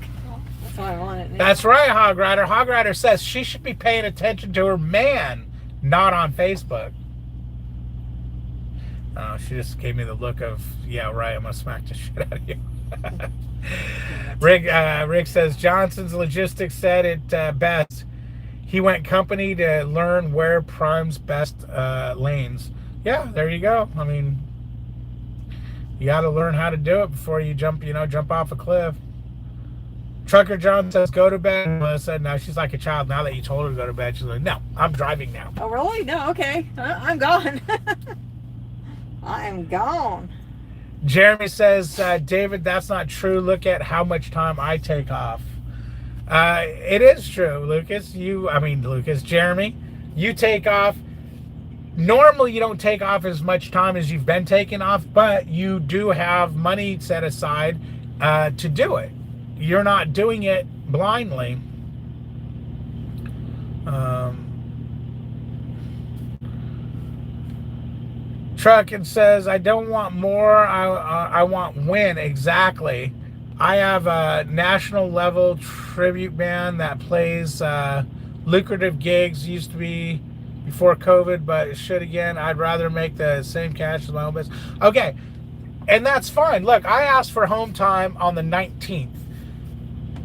That's why I'm on it now. That's right, Hog Rider. Hog Rider says she should be paying attention to her man, not on Facebook. Oh, she just gave me the look of, yeah, right, I'm going to smack the shit out of you. Rick says, Johnson's Logistics said it best. He went company to learn where Prime's best lanes. Yeah, there you go. I mean, you got to learn how to do it before you jump off a cliff. Trucker John says, go to bed. Melissa, no, she's like a child. Now that you told her to go to bed, she's like, no, I'm driving now. Oh, really? No, okay. I'm gone. I'm gone. Jeremy says, David, that's not true. Look at how much time I take off. It is true, Lucas. Jeremy, you take off. Normally, you don't take off as much time as you've been taking off, but you do have money set aside to do it. You're not doing it blindly. Truckin says, I don't want more. I want win. Exactly. I have a national level tribute band that plays lucrative gigs. Used to be before COVID, but it should again. I'd rather make the same cash as my own business. Okay, and that's fine. Look, I asked for home time on the 19th.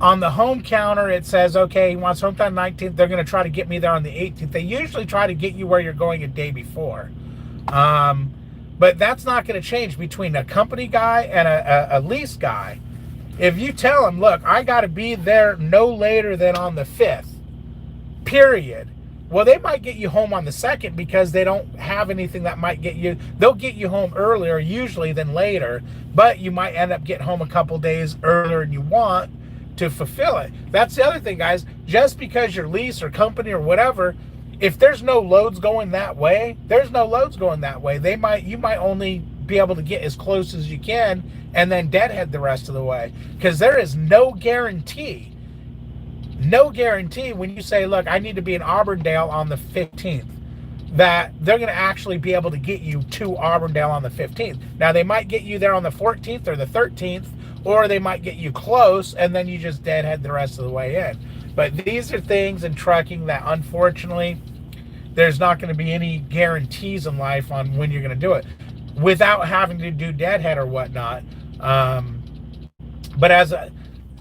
On the home counter, it says, okay, he wants home time 19th. They're going to try to get me there on the 18th. They usually try to get you where you're going a day before. But that's not going to change between a company guy and a lease guy. If you tell them, look, I got to be there no later than on the 5th, period. Well, they might get you home on the 2nd because they don't have anything that might get you. They'll get you home earlier usually than later, but you might end up getting home a couple days earlier than you want to fulfill it. That's the other thing, guys. Just because your lease or company or whatever, if there's no loads going that way, there's no loads going that way. You might only be able to get as close as you can and then deadhead the rest of the way, because there is no guarantee when you say, look, I need to be in Auburndale on the 15th, that they're going to actually be able to get you to Auburndale on the 15th. Now, they might get you there on the 14th or the 13th, or they might get you close and then you just deadhead the rest of the way in. But these are things in trucking that, unfortunately, there's not going to be any guarantees in life on when you're going to do it without having to do deadhead or whatnot. But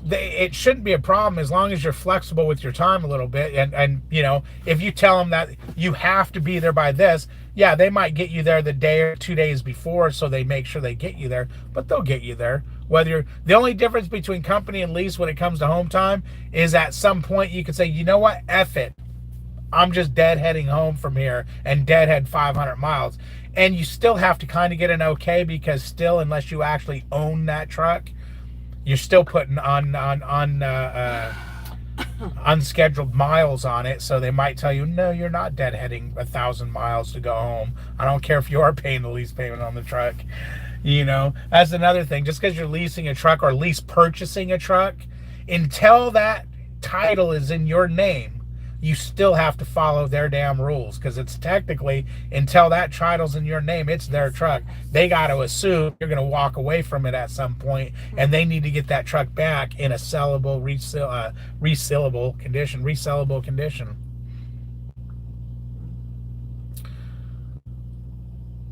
it shouldn't be a problem as long as you're flexible with your time a little bit. And you know, if you tell them that you have to be there by this, yeah, they might get you there the day or 2 days before, so they make sure they get you there, but they'll get you there. The only difference between company and lease when it comes to home time is at some point you could say, you know what, F it. I'm just deadheading home from here and deadhead 500 miles. And you still have to kind of get an okay, because still, unless you actually own that truck, you're still putting on unscheduled miles on it. So they might tell you, no, you're not deadheading 1,000 miles to go home. I don't care if you are paying the lease payment on the truck. You know, that's another thing. Just because you're leasing a truck or lease purchasing a truck, until that title is in your name, you still have to follow their damn rules, because it's technically, until that title's in your name, it's their truck. They got to assume you're going to walk away from it at some point, and they need to get that truck back in a sellable, resellable condition.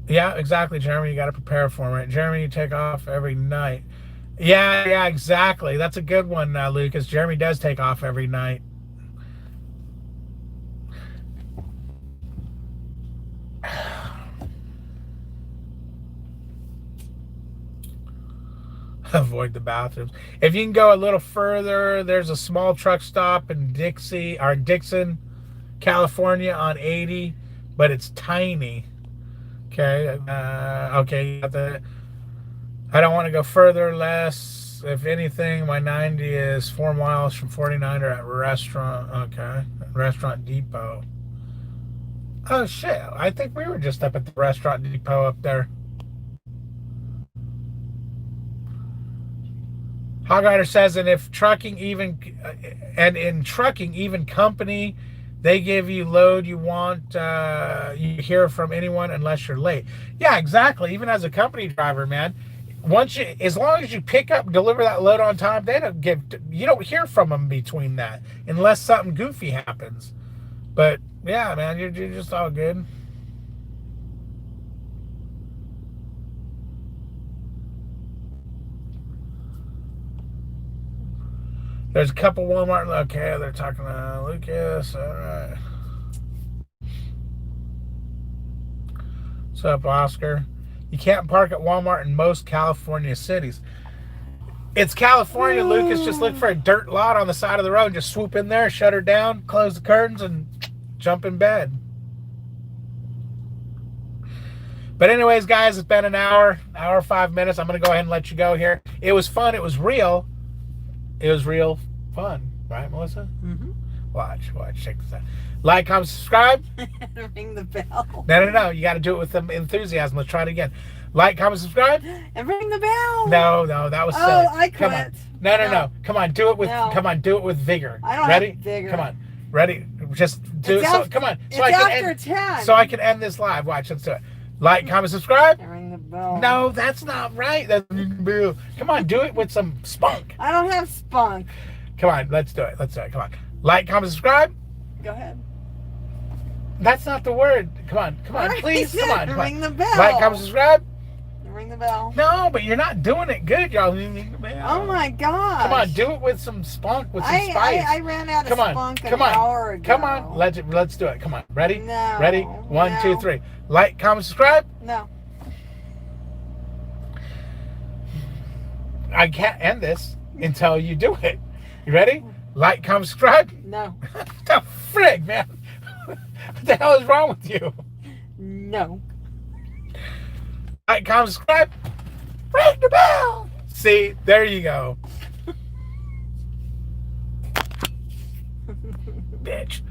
Yeah, exactly, Jeremy. You got to prepare for it. Jeremy, you take off every night. Yeah, exactly. That's a good one, Lucas. Jeremy does take off every night. Avoid the bathrooms. If you can go a little further, there's a small truck stop in Dixon, California on 80, but it's tiny. Okay. Okay. I don't want to go further or less. If anything, my 90 is 4 miles from 49 or at restaurant. Okay. Restaurant Depot. Oh, shit. I think we were just up at the Restaurant Depot up there. Hogrider says, and if trucking even company, they give you load you want, you hear from anyone unless you're late. Yeah, exactly. Even as a company driver, man, as long as you pick up, deliver that load on time, you don't hear from them between that unless something goofy happens. But yeah, man, you're just all good. There's a couple Walmart. Okay, they're talking to Lucas. All right. What's up, Oscar? You can't park at Walmart in most California cities. It's California, Lucas. Just look for a dirt lot on the side of the road. Just swoop in there, shut her down, close the curtains, and jump in bed. But anyways, guys, it's been an hour 5 minutes. I'm going to go ahead and let you go here. It was fun. It was real. It was real fun. Right, Melissa? Mm-hmm. Watch. Check this out. Like, comment, subscribe. Ring the bell. No. You got to do it with some enthusiasm. Let's try it again. Like, comment, subscribe. And ring the bell. No, that was silly. Oh, I quit. Come on. No. Come on, do it with. No. Come on, do it with vigor. I don't Ready? have vigor. Come on, ready? Just do it. It's Come on. It's So I can after end. 10. So I can end this live. Watch. Let's do it. Like, comment, subscribe. And ring the bell. No, that's not right. That's come on, do it with some spunk. I don't have spunk. Come on, let's do it. Come on. Like, comment, subscribe. Go ahead. That's not the word. Come on, I please. said Come on. ring the bell. Like, comment, subscribe. Ring the bell. No, but you're not doing it good, y'all. Oh my gosh. Come on, do it with some spunk, with some spice. I ran out of spunk an hour ago. Come on, let's do it. Come on, ready? No. Ready? One, No. 2, 3. Like, comment, subscribe. No. I can't end this until you do it. You ready? Like, comment, subscribe. No. The frig, man. What the hell is wrong with you? No. Like, comment, subscribe. Ring the bell. See, there you go. Bitch.